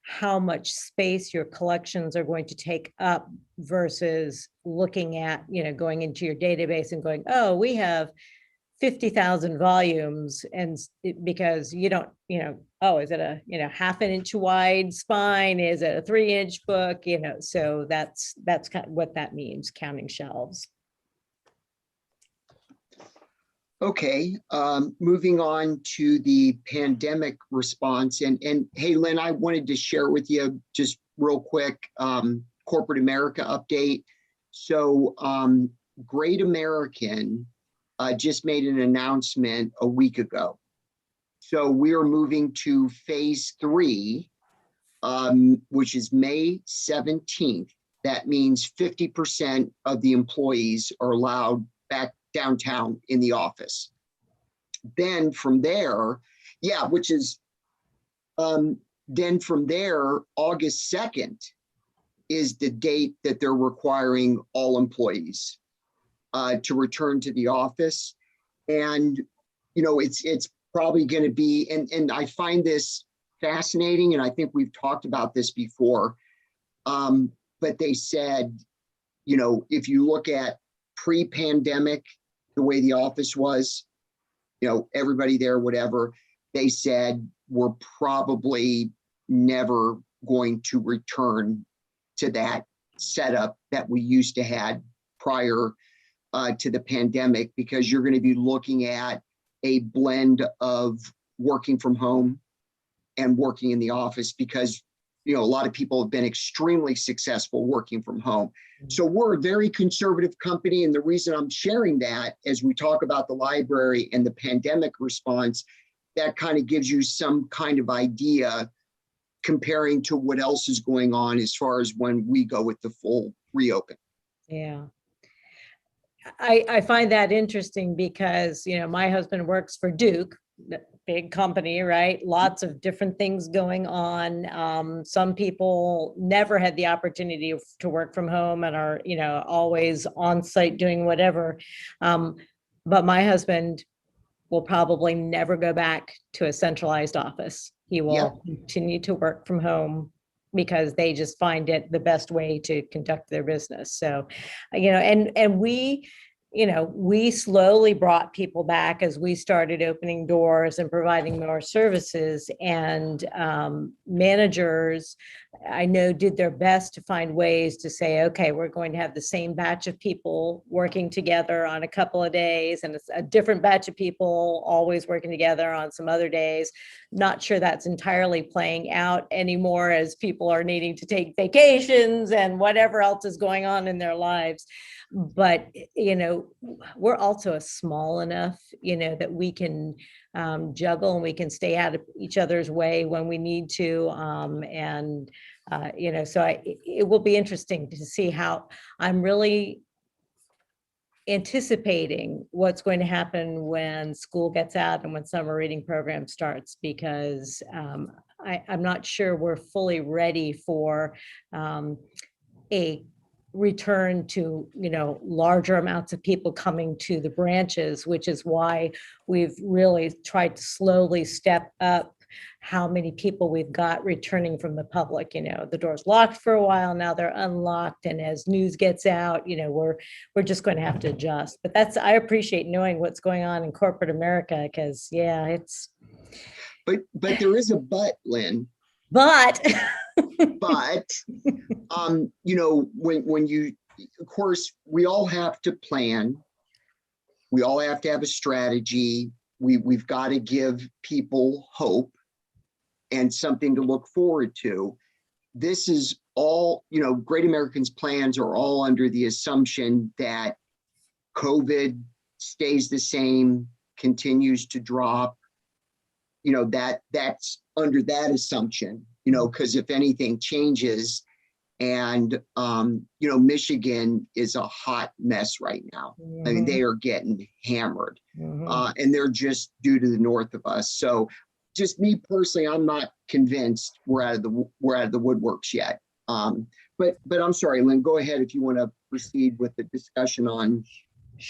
Speaker 2: how much space your collections are going to take up versus looking at, you know, going into your database and going, oh, we have 50,000 volumes, and because you don't, you know, oh, is it a, you know, 1/2 inch wide spine? Is it a 3-inch book? You know, so that's kind of what that means, counting shelves.
Speaker 1: Okay, moving on to the pandemic response. And hey, Lynn, I wanted to share with you just real quick, corporate America update. So Great American just made an announcement a week ago. So we are moving to phase 3, which is May 17th. That means 50% of the employees are allowed back downtown in the office. Then from there, yeah, which is, then from there, August 2nd is the date that they're requiring all employees to return to the office. And, you know, it's probably going to be, and I find this fascinating, and I think we've talked about this before, but they said, you know, if you look at pre-pandemic, the way the office was, you know, everybody there, whatever, they said we're probably never going to return to that setup that we used to had prior to the pandemic, because you're going to be looking at a blend of working from home and working in the office, because, you know, a lot of people have been extremely successful working from home. So we're a very conservative company. And the reason I'm sharing that, as we talk about the library and the pandemic response, that kind of gives you some kind of idea comparing to what else is going on as far as when we go with the full reopen.
Speaker 2: Yeah. I find that interesting because, you know, my husband works for Duke, the big company, right? Lots of different things going on. Some people never had the opportunity to work from home and are, you know, always on site doing whatever. But my husband will probably never go back to a centralized office. He will continue to work from home because they just find it the best way to conduct their business. So, you know, and we, you know, we slowly brought people back as we started opening doors and providing more services, and managers, I know, did their best to find ways to say, okay, we're going to have the same batch of people working together on a couple of days and it's a different batch of people always working together on some other days. Not sure that's entirely playing out anymore as people are needing to take vacations and whatever else is going on in their lives. But, you know, we're also a small enough, you know, that we can juggle and we can stay out of each other's way when we need to. You know, so it will be interesting to see how. I'm really anticipating what's going to happen when school gets out and when summer reading program starts, because I'm not sure we're fully ready for a return to, you know, larger amounts of people coming to the branches, which is why we've really tried to slowly step up how many people we've got returning from the public. You know, the door's locked for a while, now they're unlocked, and as news gets out, you know, we're just going to have to adjust. But that's, I appreciate knowing what's going on in corporate America, because yeah, it's.
Speaker 1: But there is a but, Lynn.
Speaker 2: But
Speaker 1: you know, when you, of course, we all have to plan. We all have to have a strategy. We've got to give people hope and something to look forward to. This is all, you know, Great Americans plans are all under the assumption that COVID stays the same, continues to drop. You know, that's under that assumption, you know, because if anything changes, and you know, Michigan is a hot mess right now. I mean, they are getting hammered, and they're just due to the north of us. So just me personally, I'm not convinced we're out of the woodworks yet. But I'm sorry, Lynn, go ahead if you want to proceed with the discussion on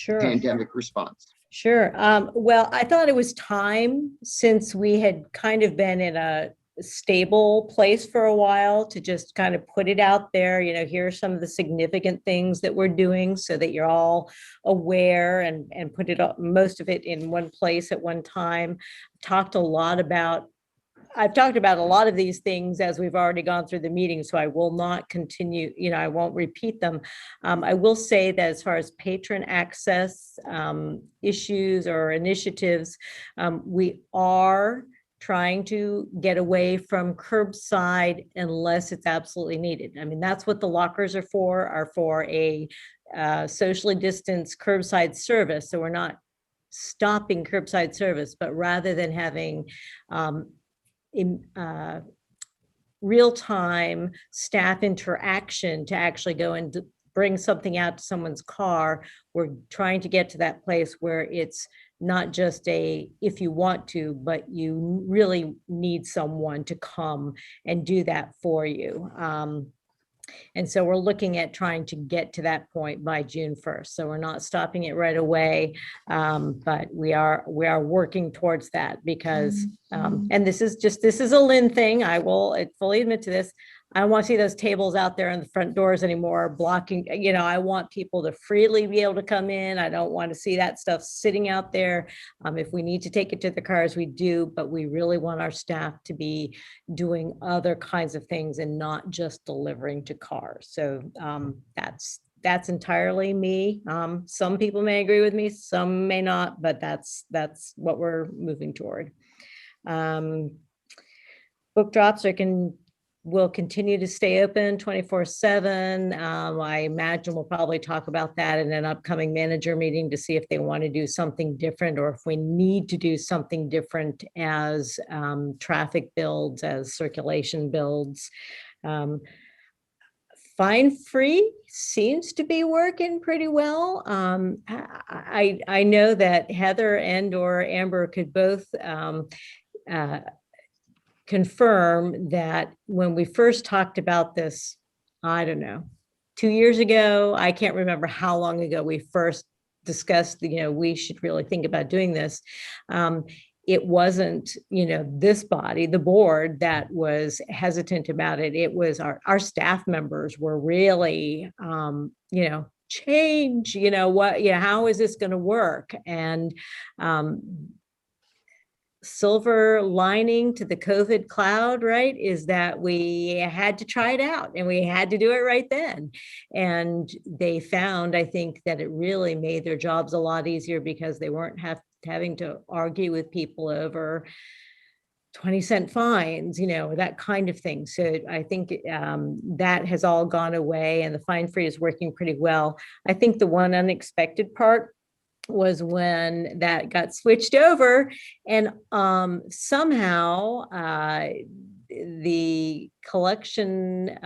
Speaker 1: pandemic response.
Speaker 2: Sure. Well, I thought it was time, since we had kind of been in a stable place for a while, to just kind of put it out there. You know, here are some of the significant things that we're doing so that you're all aware, and put it up, most of it in one place at one time. I've talked about a lot of these things as we've already gone through the meeting, so I will not continue, you know, I won't repeat them. I will say that as far as patron access issues or initiatives, we are trying to get away from curbside unless it's absolutely needed. I mean, that's what the lockers are for a socially distanced curbside service. So we're not stopping curbside service, but rather than having real-time staff interaction to actually go and bring something out to someone's car, we're trying to get to that place where it's not just a if you want to, but you really need someone to come and do that for you. And so we're looking at trying to get to that point by June 1st. So we're not stopping it right away, but we are working towards that, because, and this is a Lynn thing. I will fully admit to this. I don't want to see those tables out there in the front doors anymore blocking, you know, I want people to freely be able to come in. I don't want to see that stuff sitting out there. If we need to take it to the cars, we do, but we really want our staff to be doing other kinds of things and not just delivering to cars. So that's entirely me. Some people may agree with me, some may not, but that's what we're moving toward. Book drops will continue to stay open 24/7. I imagine we'll probably talk about that in an upcoming manager meeting to see if they want to do something different, or if we need to do something different as traffic builds, as circulation builds. Fine free seems to be working pretty well. I know that Heather and or Amber could both confirm that when we first talked about this, I don't know, 2 years ago, I can't remember how long ago we first discussed, we should really think about doing this. It wasn't, this body, the board, that was hesitant about it. It was our staff members were really, change, how is this going to work? And silver lining to the COVID cloud, right, is that we had to try it out and we had to do it right then. And they found, I think, that it really made their jobs a lot easier because they weren't having to argue with people over 20-cent fines, that kind of thing. So I think that has all gone away and the fine free is working pretty well. I think the one unexpected part was when that got switched over and somehow the collection,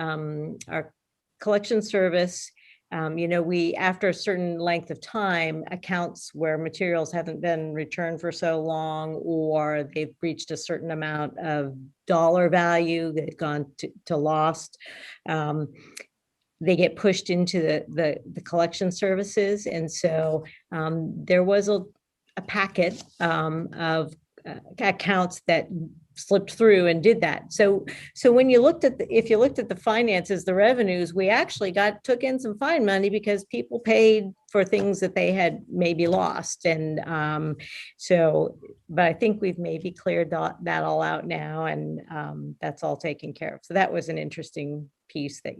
Speaker 2: our collection service, we, after a certain length of time, accounts where materials haven't been returned for so long, or they've reached a certain amount of dollar value, they've gone to lost. They get pushed into the collection services. And so there was a packet of accounts that slipped through and did that. So when you looked at if you looked at the finances, the revenues, we actually took in some fine money because people paid for things that they had maybe lost. And but I think we've maybe cleared that all out now, and that's all taken care of. So that was an interesting piece that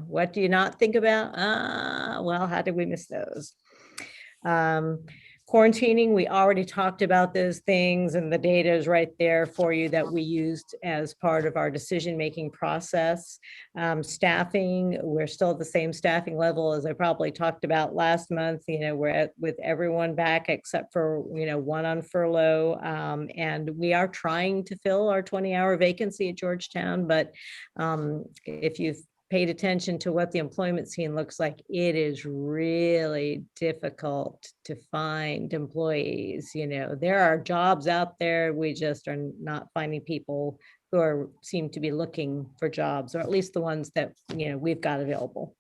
Speaker 2: what do you not think about? Well, how did we miss those? Quarantining, we already talked about those things, and the data is right there for you that we used as part of our decision-making process. Staffing, we're still at the same staffing level as I probably talked about last month. We're with everyone back except for, one on furlough. And we are trying to fill our 20-hour vacancy at Georgetown, but if you've paid attention to what the employment scene looks like, it is really difficult to find employees. There are jobs out there. We just are not finding people who seem to be looking for jobs, or at least the ones that, we've got available.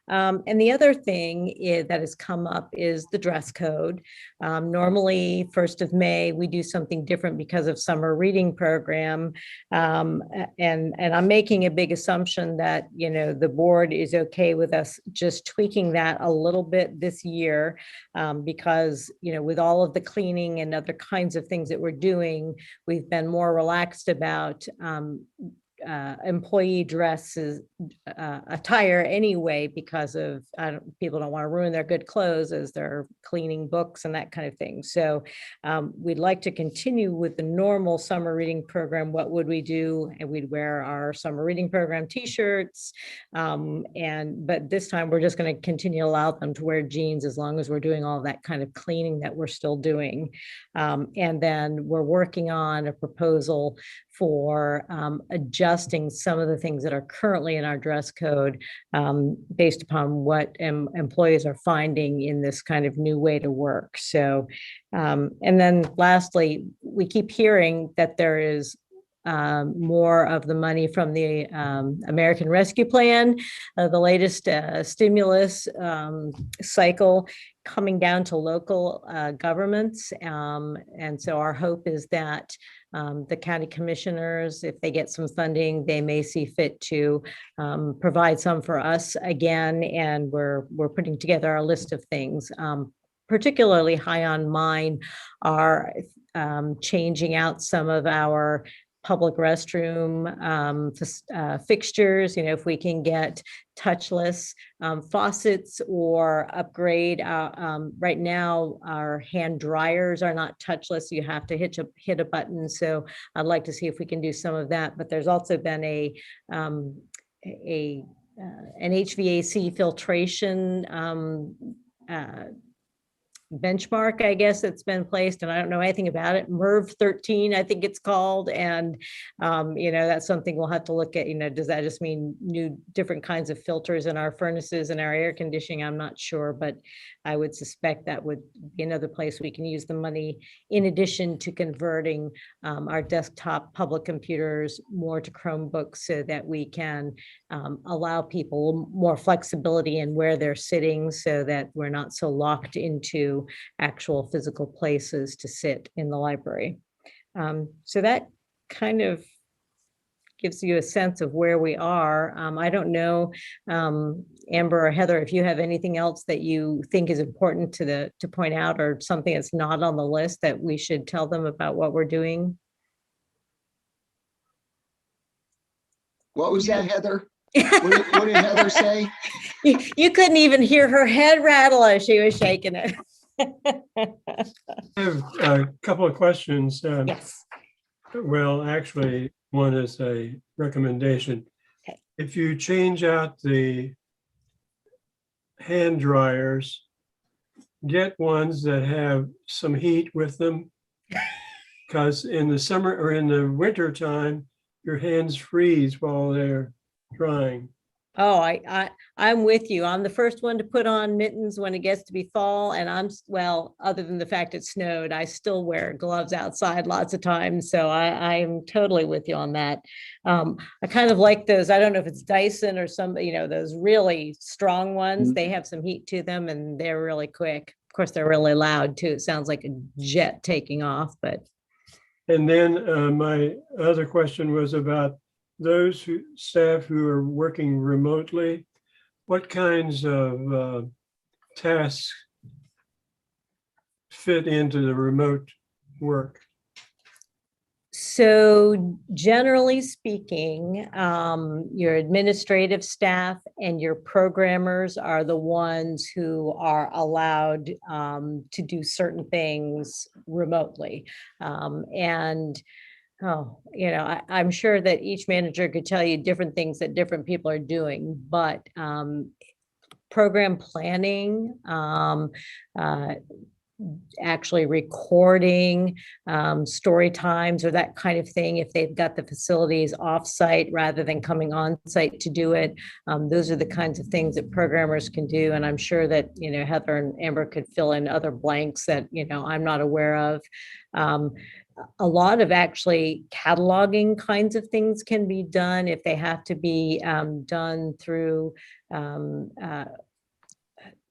Speaker 2: And the other thing that has come up is the dress code. Normally, 1st of May, we do something different because of summer reading program. And I'm making a big assumption that, the board is okay with us just tweaking that a little bit this year, because, with all of the cleaning and other kinds of things that we're doing, we've been more relaxed about employee dresses, attire anyway, because of people don't want to ruin their good clothes as they're cleaning books and that kind of thing. So we'd like to continue with the normal summer reading program. What would we do? And we'd wear our summer reading program t-shirts. But this time we're just going to continue to allow them to wear jeans as long as we're doing all that kind of cleaning that we're still doing. And then we're working on a proposal for adjusting some of the things that are currently in our dress code based upon what employees are finding in this kind of new way to work. So, and then lastly, we keep hearing that there is more of the money from the American Rescue Plan, the latest stimulus cycle coming down to local governments. And so our hope is that the county commissioners, if they get some funding, they may see fit to provide some for us again. And we're putting together our list of things. Particularly high on mine are changing out some of our public restroom fixtures, if we can get touchless faucets or upgrade. Right now, our hand dryers are not touchless. You have to hit a button. So I'd like to see if we can do some of that. But there's also been an HVAC filtration benchmark, I guess, that's been placed, and I don't know anything about it. MERV 13, I think it's called. And, that's something we'll have to look at, does that just mean new, different kinds of filters in our furnaces and our air conditioning? I'm not sure, but I would suspect that would be another place we can use the money in addition to converting our desktop public computers more to Chromebooks so that we can allow people more flexibility in where they're sitting so that we're not so locked into actual physical places to sit in the library. So that kind of gives you a sense of where we are. I don't know, Amber or Heather, if you have anything else that you think is important to point out, or something that's not on the list that we should tell them about what we're doing.
Speaker 1: What was that, Heather? What did Heather say?
Speaker 2: You couldn't even hear her head rattle as she was shaking it.
Speaker 3: I have a couple of questions.
Speaker 2: Yes.
Speaker 3: Well, actually, one is a recommendation.
Speaker 2: Okay.
Speaker 3: If you change out the hand dryers, get ones that have some heat with them. Because in the summer or in the winter time, your hands freeze while they're drying.
Speaker 2: Oh, I'm with you. I'm the first one to put on mittens when it gets to be fall, and well, other than the fact it snowed, I still wear gloves outside lots of times. So I'm totally with you on that. I kind of like those. I don't know if it's Dyson or some, those really strong ones. They have some heat to them and they're really quick. Of course, they're really loud too. It sounds like a jet taking off, but.
Speaker 3: And then my other question was about those staff who are working remotely. What kinds of tasks fit into the remote work?
Speaker 2: So generally speaking, your administrative staff and your programmers are the ones who are allowed to do certain things remotely. I'm sure that each manager could tell you different things that different people are doing, but program planning, actually recording story times or that kind of thing, if they've got the facilities offsite rather than coming on site to do it. Those are the kinds of things that programmers can do. And I'm sure that, Heather and Amber could fill in other blanks that, I'm not aware of. A lot of actually cataloging kinds of things can be done if they have to be done through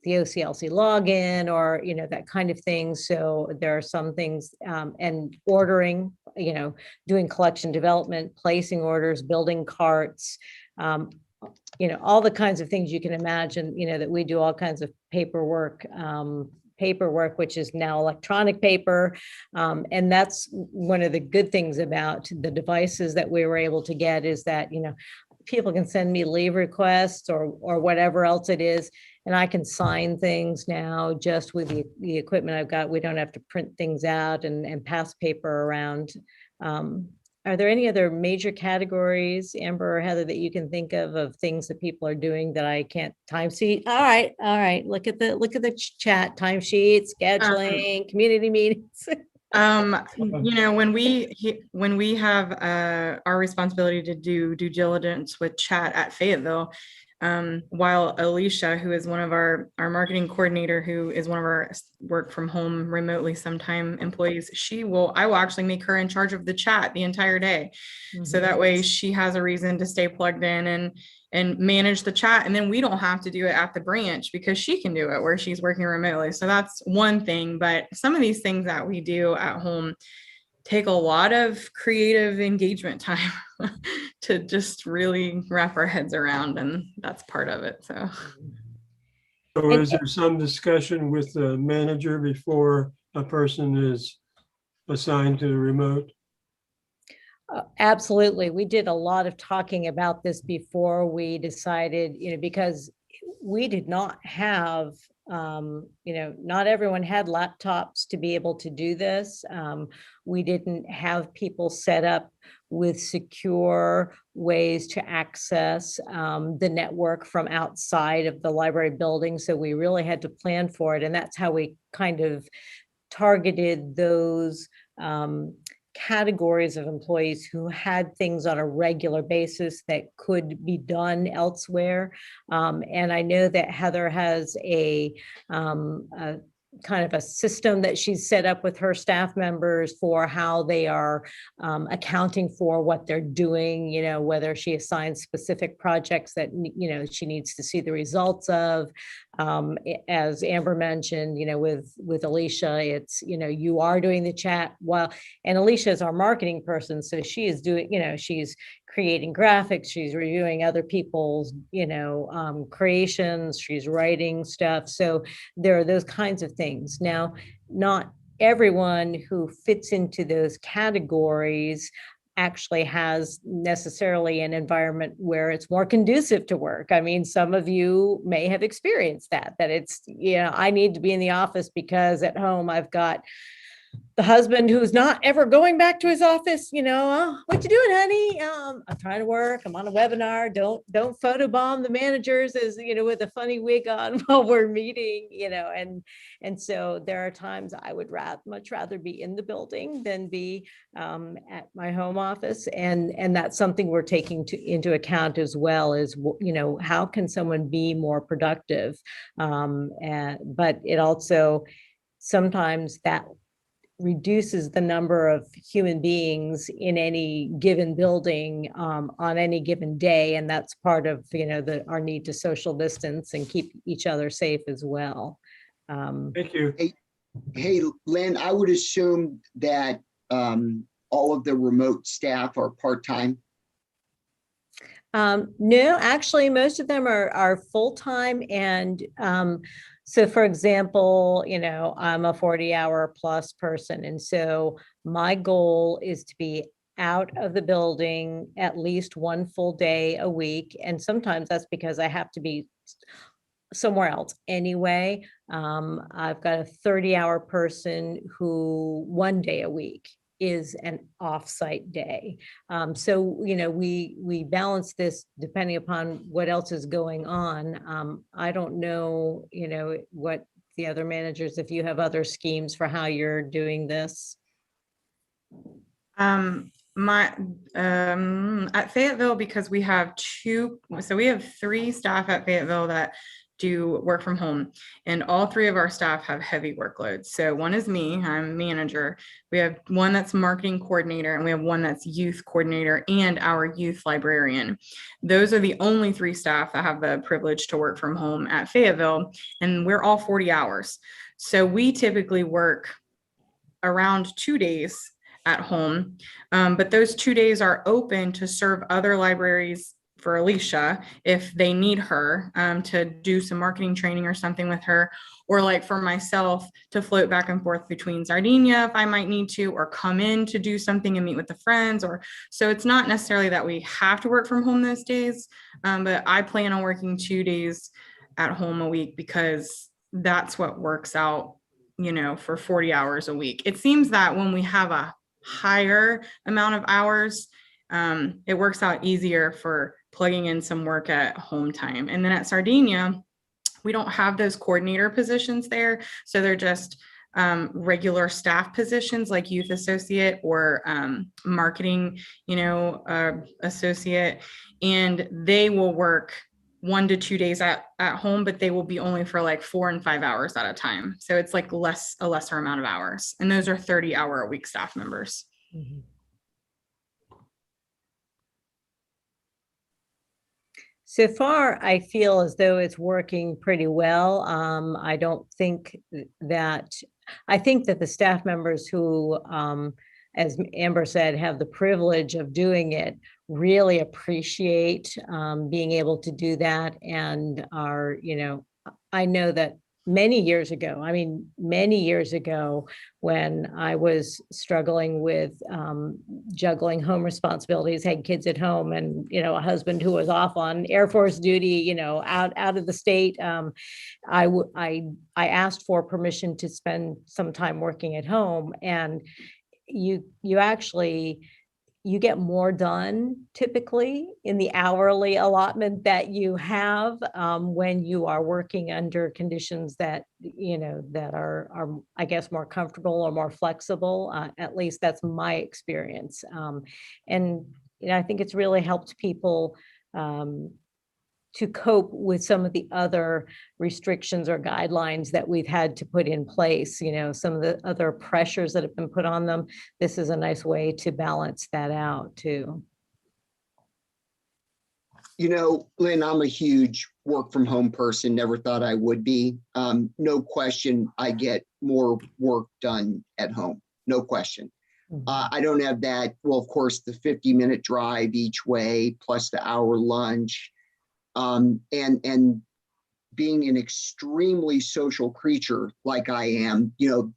Speaker 2: the OCLC login or, that kind of thing. So there are some things and ordering, doing collection development, placing orders, building carts, all the kinds of things you can imagine, that we do all kinds of paperwork, which is now electronic paper. And that's one of the good things about the devices that we were able to get is that, people can send me leave requests or whatever else it is. And I can sign things now just with the equipment I've got. We don't have to print things out and pass paper around. Are there any other major categories, Amber or Heather, that you can think of things that people are doing that I can't timesheet? All right. Look at the chat, timesheets, scheduling, community meetings.
Speaker 8: When we have our responsibility to do due diligence with chat at Fayetteville, while Alicia, who is one of our marketing coordinator, who is one of our work from home remotely sometime employees, I will actually make her in charge of the chat the entire day. Mm-hmm. So that way she has a reason to stay plugged in and manage the chat. And then we don't have to do it at the branch because she can do it where she's working remotely. So that's one thing. But some of these things that we do at home take a lot of creative engagement time to just really wrap our heads around, and that's part of it. So
Speaker 3: is there some discussion with the manager before a person is assigned to the remote?
Speaker 2: Absolutely. We did a lot of talking about this before we decided, because we did not have not everyone had laptops to be able to do this. We didn't have people set up with secure ways to access the network from outside of the library building. So we really had to plan for it. And that's how we kind of targeted those categories of employees who had things on a regular basis that could be done elsewhere. And I know that Heather has a kind of a system that she's set up with her staff members for how they are accounting for what they're doing, whether she assigns specific projects that, she needs to see the results of. As Amber mentioned, with Alicia, it's, you are doing the chat and Alicia is our marketing person. So she is doing, she's creating graphics, she's reviewing other people's, creations, she's writing stuff. So there are those kinds of things. Now, not everyone who fits into those categories actually has necessarily an environment where it's more conducive to work. I mean, some of you may have experienced that it's, I need to be in the office because at home I've got the husband who's not ever going back to his office, "Oh, what you doing, honey? I'm trying to work. I'm on a webinar. Don't photobomb the managers as, with a funny wig on while we're meeting, and so there are times I would much rather be in the building than be at my home office. And that's something we're taking into account as well is, how can someone be more productive? But it also, sometimes that reduces the number of human beings in any given building on any given day. And that's part of, our need to social distance and keep each other safe as well.
Speaker 3: Thank you.
Speaker 1: Hey, Lynn, I would assume that all of the remote staff are part-time.
Speaker 2: No, actually, most of them are full-time. And so, for example, I'm a 40-hour plus person. And so my goal is to be out of the building at least one full day a week. And sometimes that's because I have to be somewhere else anyway. I've got a 30-hour person who one day a week is an off-site day. So, we balance this depending upon what else is going on. I don't know, what the other managers, if you have other schemes for how you're doing this.
Speaker 8: At Fayetteville, because we have we have 3 staff at Fayetteville that do work from home, and all 3 of our staff have heavy workloads. So one is me, I'm manager. We have one that's marketing coordinator, and we have one that's youth coordinator and our youth librarian. Those are the only 3 staff that have the privilege to work from home at Fayetteville, and we're all 40 hours. So we typically work around 2 days at home, but those 2 days are open to serve other libraries for Alicia if they need her to do some marketing training or something with her, or like for myself to float back and forth between Sardinia if I might need to, or come in to do something and meet with the friends. Or so it's not necessarily that we have to work from home those days, but I plan on working 2 days at home a week because that's what works out, for 40 hours a week. It seems that when we have a higher amount of hours, it works out easier for plugging in some work at home time. And then at Sardinia, we don't have those coordinator positions there. So they're just regular staff positions like youth associate or marketing, associate. And they will work 1 to 2 days at home, but they will be only for like 4 and 5 hours at a time. So it's like a lesser amount of hours. And those are 30-hour a week staff members.
Speaker 2: Mm-hmm. So far, I feel as though it's working pretty well. I think that the staff members who, as Amber said, have the privilege of doing it really appreciate being able to do that and are, I know that many years ago. I mean, many years ago, when I was struggling with juggling home responsibilities, had kids at home, and a husband who was off on Air Force duty, out of the state. I asked for permission to spend some time working at home, and you actually you get more done typically in the hourly allotment that you have when you are working under conditions that, that are, I guess, more comfortable or more flexible. At least that's my experience. And, I think it's really helped people to cope with some of the other restrictions or guidelines that we've had to put in place, some of the other pressures that have been put on them. This is a nice way to balance that out too.
Speaker 1: Lynn, I'm a huge work from home person, never thought I would be. No question, I get more work done at home, no question. I don't have that, well, of course, the 50-minute drive each way, plus the hour lunch. And being an extremely social creature like I am,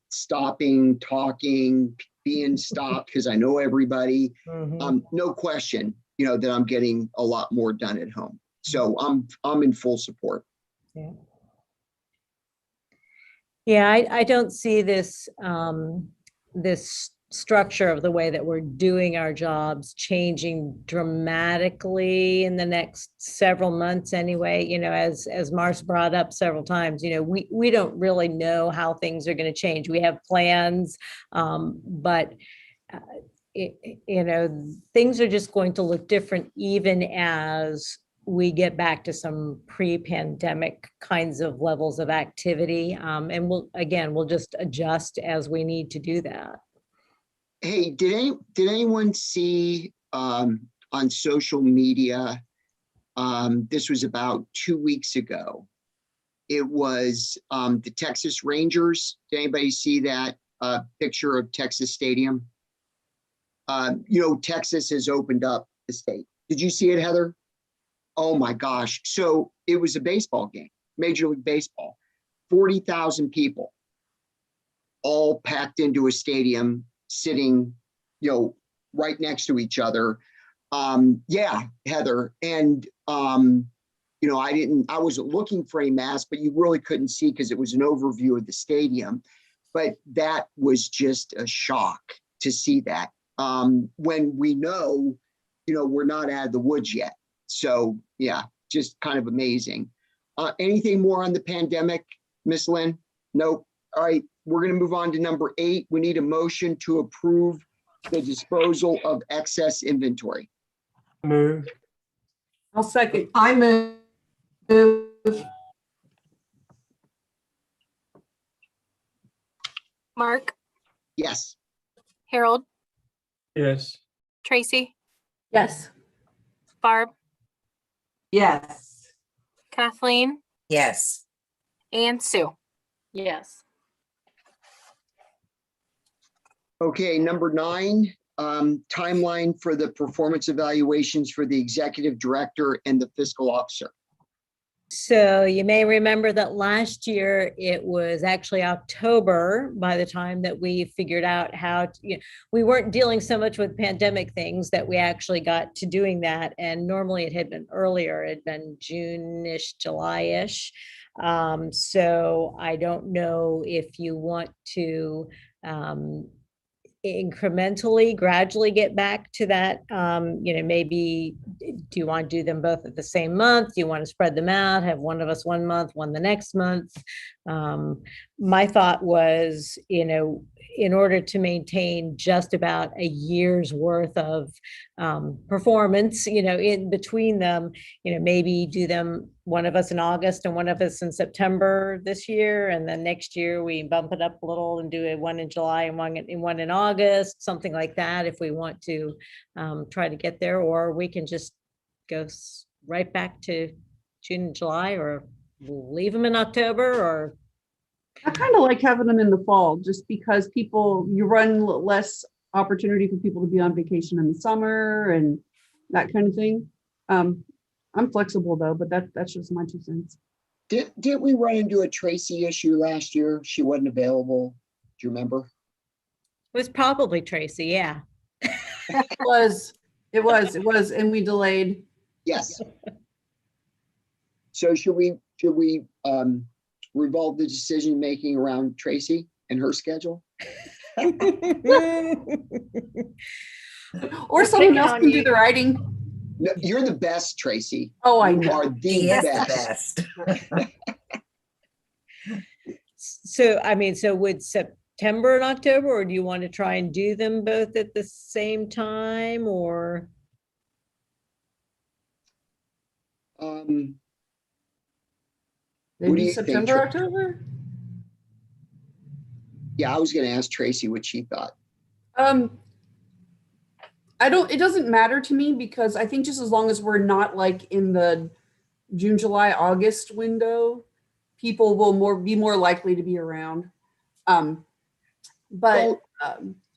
Speaker 1: stopping, talking, being stopped because I know everybody, no question, that I'm getting a lot more done at home. So I'm in full support.
Speaker 2: Yeah. Yeah, I don't see this this structure of the way that we're doing our jobs changing dramatically in the next several months anyway. As Mars brought up several times, we don't really know how things are going to change. We have plans, but things are just going to look different even as we get back to some pre-pandemic kinds of levels of activity. And we'll just adjust as we need to do that.
Speaker 1: Hey, did anyone see on social media, this was about 2 weeks ago, it was the Texas Rangers. Did anybody see that picture of Texas Stadium? Texas has opened up the state. Did you see it, Heather? Oh my gosh. So it was a baseball game, Major League Baseball, 40,000 people all packed into a stadium, sitting, right next to each other. Yeah, Heather. And, I wasn't looking for a mask, but you really couldn't see because it was an overview of the stadium. But that was just a shock to see that when we know, we're not out of the woods yet. So yeah, just kind of amazing. Anything more on the pandemic, Miss Lynn? Nope. All right. We're going to move on to number 8. We need a motion to approve the disposal of excess inventory.
Speaker 3: Move.
Speaker 4: I'll second.
Speaker 9: I move.
Speaker 5: Mark,
Speaker 1: Yes.
Speaker 5: Harold,
Speaker 3: Yes.
Speaker 5: Tracy,
Speaker 4: Yes.
Speaker 5: Barb,
Speaker 9: Yes.
Speaker 5: Kathleen,
Speaker 6: Yes.
Speaker 5: and Sue.
Speaker 4: Yes.
Speaker 1: Okay, number 9, timeline for the performance evaluations for the executive director and the fiscal officer.
Speaker 2: So you may remember that last year it was actually October by the time that we figured out how to, we weren't dealing so much with pandemic things that we actually got to doing that. And normally it had been earlier, it had been June-ish, July-ish. So I don't know if you want to incrementally, gradually get back to that. Maybe do you want to do them both at the same month? Do you want to spread them out, have one of us 1 month, one the next month? My thought was, in order to maintain just about a year's worth of performance, in between them, maybe do them, one of us in August and one of us in September this year. And then next year we bump it up a little and do one in July and one in August, something like that, if we want to try to get there, or we can just go right back to June and July, or we'll leave them in October, or
Speaker 10: I kind of like having them in the fall, just because you run less opportunity for people to be on vacation in the summer and that kind of thing. I'm flexible though, but that's just my 2 cents.
Speaker 1: Didn't we run into a Tracy issue last year? She wasn't available. Do you remember?
Speaker 2: It was probably Tracy, yeah.
Speaker 10: It was, and we delayed.
Speaker 1: Yes. So should we revolve the decision-making around Tracy and her schedule?
Speaker 10: Or someone else can do the writing.
Speaker 1: No, you're the best, Tracy.
Speaker 10: Oh, I
Speaker 1: You
Speaker 10: know.
Speaker 1: are the
Speaker 6: He is
Speaker 1: best.
Speaker 6: the best.
Speaker 2: So, I mean, so would September and October, or do you want to try and do them both at the same time, or? What
Speaker 1: do
Speaker 10: Maybe
Speaker 1: you think,
Speaker 10: September,
Speaker 1: Tra-
Speaker 10: October?
Speaker 1: Yeah, I was going to ask Tracy what she thought.
Speaker 10: It doesn't matter to me because I think just as long as we're not like in the June, July, August window, people will be more likely to be around. But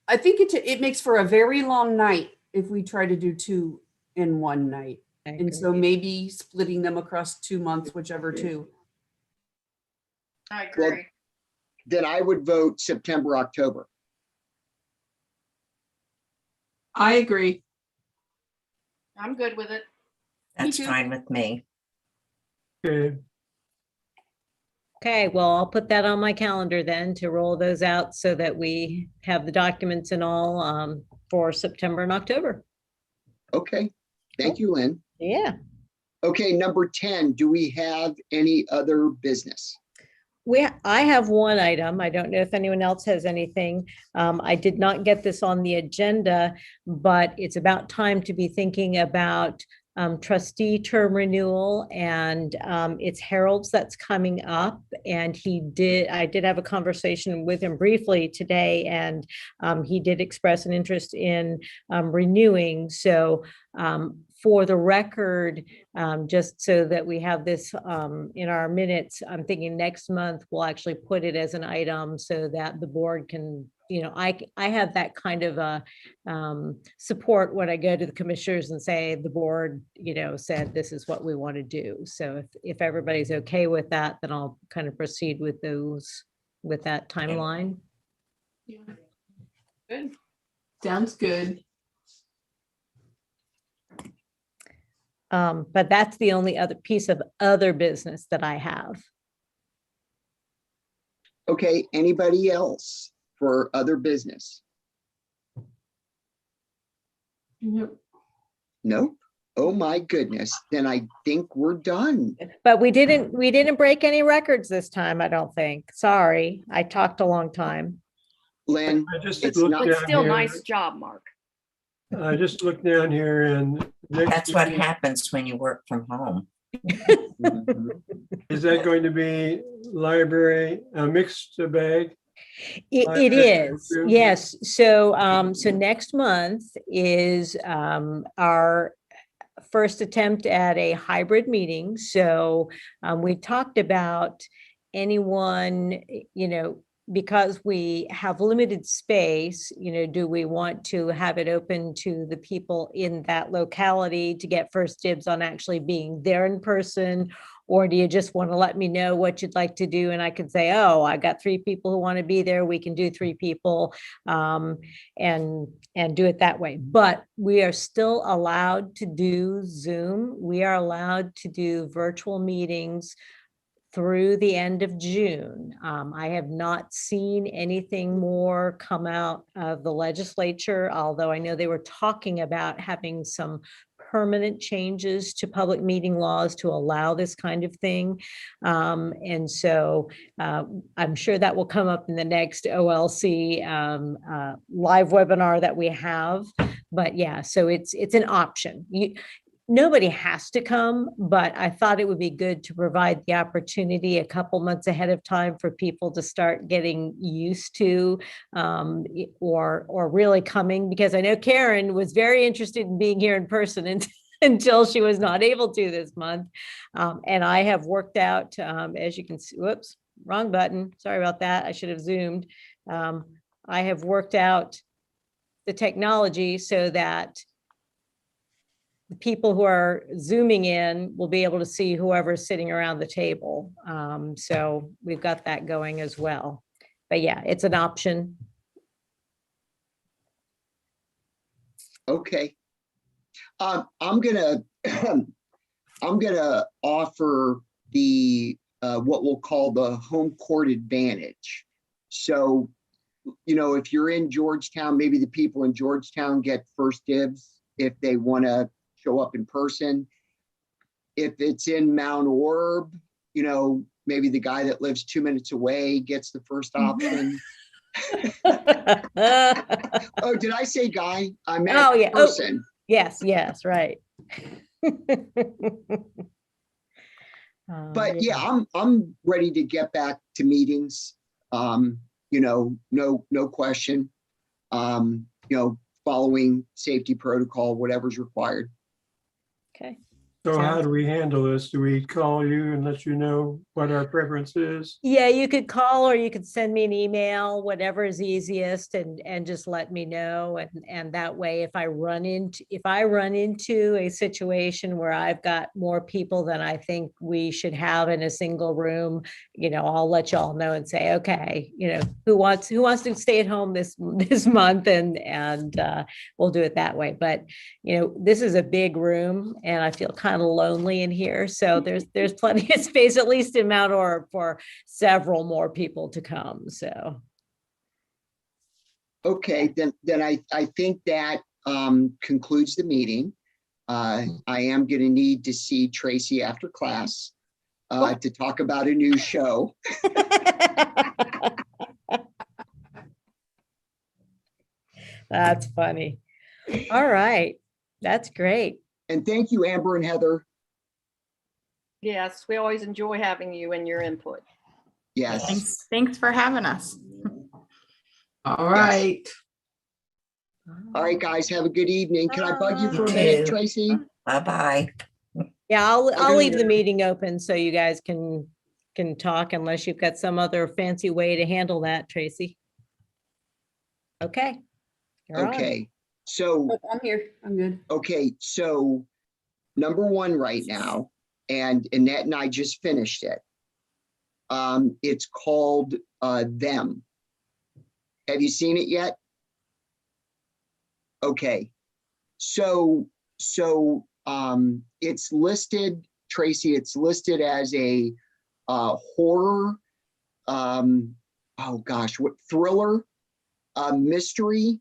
Speaker 10: I think it makes for a very long night if we try to do 2 in one night. And so maybe splitting them across 2 months, whichever two.
Speaker 4: I
Speaker 1: agree. Well, then I would vote September, October.
Speaker 9: I agree.
Speaker 4: I'm good with it.
Speaker 6: That's
Speaker 10: too.
Speaker 6: fine with me.
Speaker 3: Okay,
Speaker 2: Okay, well, I'll put that on my calendar then to roll those out so that we have the documents and all for September and October.
Speaker 1: Okay. Thank you, Lynn.
Speaker 2: Yeah.
Speaker 1: Okay, number 10, do we have any other business?
Speaker 2: I have one item. I don't know if anyone else has anything. I did not get this on the agenda, but it's about time to be thinking about trustee term renewal, and it's Harold's that's coming up. And I did have a conversation with him briefly today, and he did express an interest in renewing. So for the record, just so that we have this in our minutes, I'm thinking next month we'll actually put it as an item so that the board can, I have that kind of a support when I go to the commissioners and say the board, said this is what we want to do. So if everybody's okay with that, then I'll kind of proceed with that timeline.
Speaker 4: Yeah. Good.
Speaker 9: Sounds good.
Speaker 2: But that's the only other piece of other business that I have.
Speaker 1: Okay, anybody else for other business?
Speaker 9: Yep.
Speaker 1: Nope. Oh my goodness. Then I think we're done.
Speaker 2: But we didn't break any records this time, I don't think. Sorry, I talked a long time.
Speaker 1: Lynn,
Speaker 3: I just
Speaker 1: it's
Speaker 3: looked
Speaker 1: not-
Speaker 4: But
Speaker 3: down
Speaker 4: still,
Speaker 3: here.
Speaker 4: nice job, Mark.
Speaker 3: I just looked down here and
Speaker 6: That's what happens when you work from home.
Speaker 1: Mhm.
Speaker 3: is that going to be library, a mixed bag?
Speaker 2: It is, yes. So next month is our first attempt at a hybrid meeting. So we talked about anyone, because we have limited space, do we want to have it open to the people in that locality to get first dibs on actually being there in person? Or do you just want to let me know what you'd like to do? And I could say, oh, I got 3 people who want to be there. We can do 3 people and do it that way. But we are still allowed to do Zoom. We are allowed to do virtual meetings through the end of June. I have not seen anything more come out of the legislature, although I know they were talking about having some permanent changes to public meeting laws to allow this kind of thing. And so I'm sure that will come up in the next OLC live webinar that we have. But yeah, so it's an option. Nobody has to come, but I thought it would be good to provide the opportunity a couple months ahead of time for people to start getting used to or really coming, because I know Karen was very interested in being here in person until she was not able to this month. And I have worked out, as you can see, whoops, wrong button. Sorry about that. I should have zoomed. I have worked out the technology so that the people who are Zooming in will be able to see whoever's sitting around the table. So we've got that going as well. But yeah, it's an option.
Speaker 1: Okay. I'm gonna I'm gonna offer the what we'll call the home court advantage. So, you know, if you're in Georgetown, maybe the people in Georgetown get first dibs if they want to show up in person. If it's in Mount Orb, you know, maybe the guy that lives 2 minutes away gets the first option. Oh, did I say guy? I meant
Speaker 2: Oh, yeah. Oh,
Speaker 1: person.
Speaker 2: yes, right.
Speaker 1: But yeah, I'm ready to get back to meetings. You know, no question. You know, following safety protocol, whatever's required.
Speaker 2: Okay.
Speaker 3: So how
Speaker 2: Sounds-
Speaker 3: do we handle this? Do we call you and let you know what our preference is?
Speaker 2: Yeah, you could call or you could send me an email, whatever is easiest, and just let me know. And that way, if I run into a situation where I've got more people than I think we should have in a single room, you know, I'll let y'all know and say, okay, you know, who wants to stay at home this month, and we'll do it that way. But you know, this is a big room, and I feel kind of lonely in here. So there's plenty of space, at least in Mount Orb, for several more people to come. So.
Speaker 1: Okay, then I think that concludes the meeting. I am going to need to see Tracy after class to talk about a new show.
Speaker 2: That's funny. All right. That's great.
Speaker 1: And thank you, Amber and Heather.
Speaker 4: Yes, we always enjoy having you and your input.
Speaker 1: Yes.
Speaker 8: Thanks for having us.
Speaker 9: All right.
Speaker 1: All right, guys, have a good evening. Can I bug you for a
Speaker 6: You
Speaker 1: minute,
Speaker 6: too.
Speaker 1: Tracy?
Speaker 6: Bye-bye.
Speaker 2: Yeah, I'll
Speaker 1: Okay.
Speaker 2: leave the meeting open so you guys can talk, unless you've got some other fancy way to handle that, Tracy. Okay. You're on.
Speaker 1: Okay, so,
Speaker 10: I'm here. I'm good.
Speaker 1: okay, so number one right now, and Annette and I just finished it. It's called Them. Have you seen it yet? Okay, so it's listed, Tracy, it's listed as a horror, oh gosh, what thriller, mystery,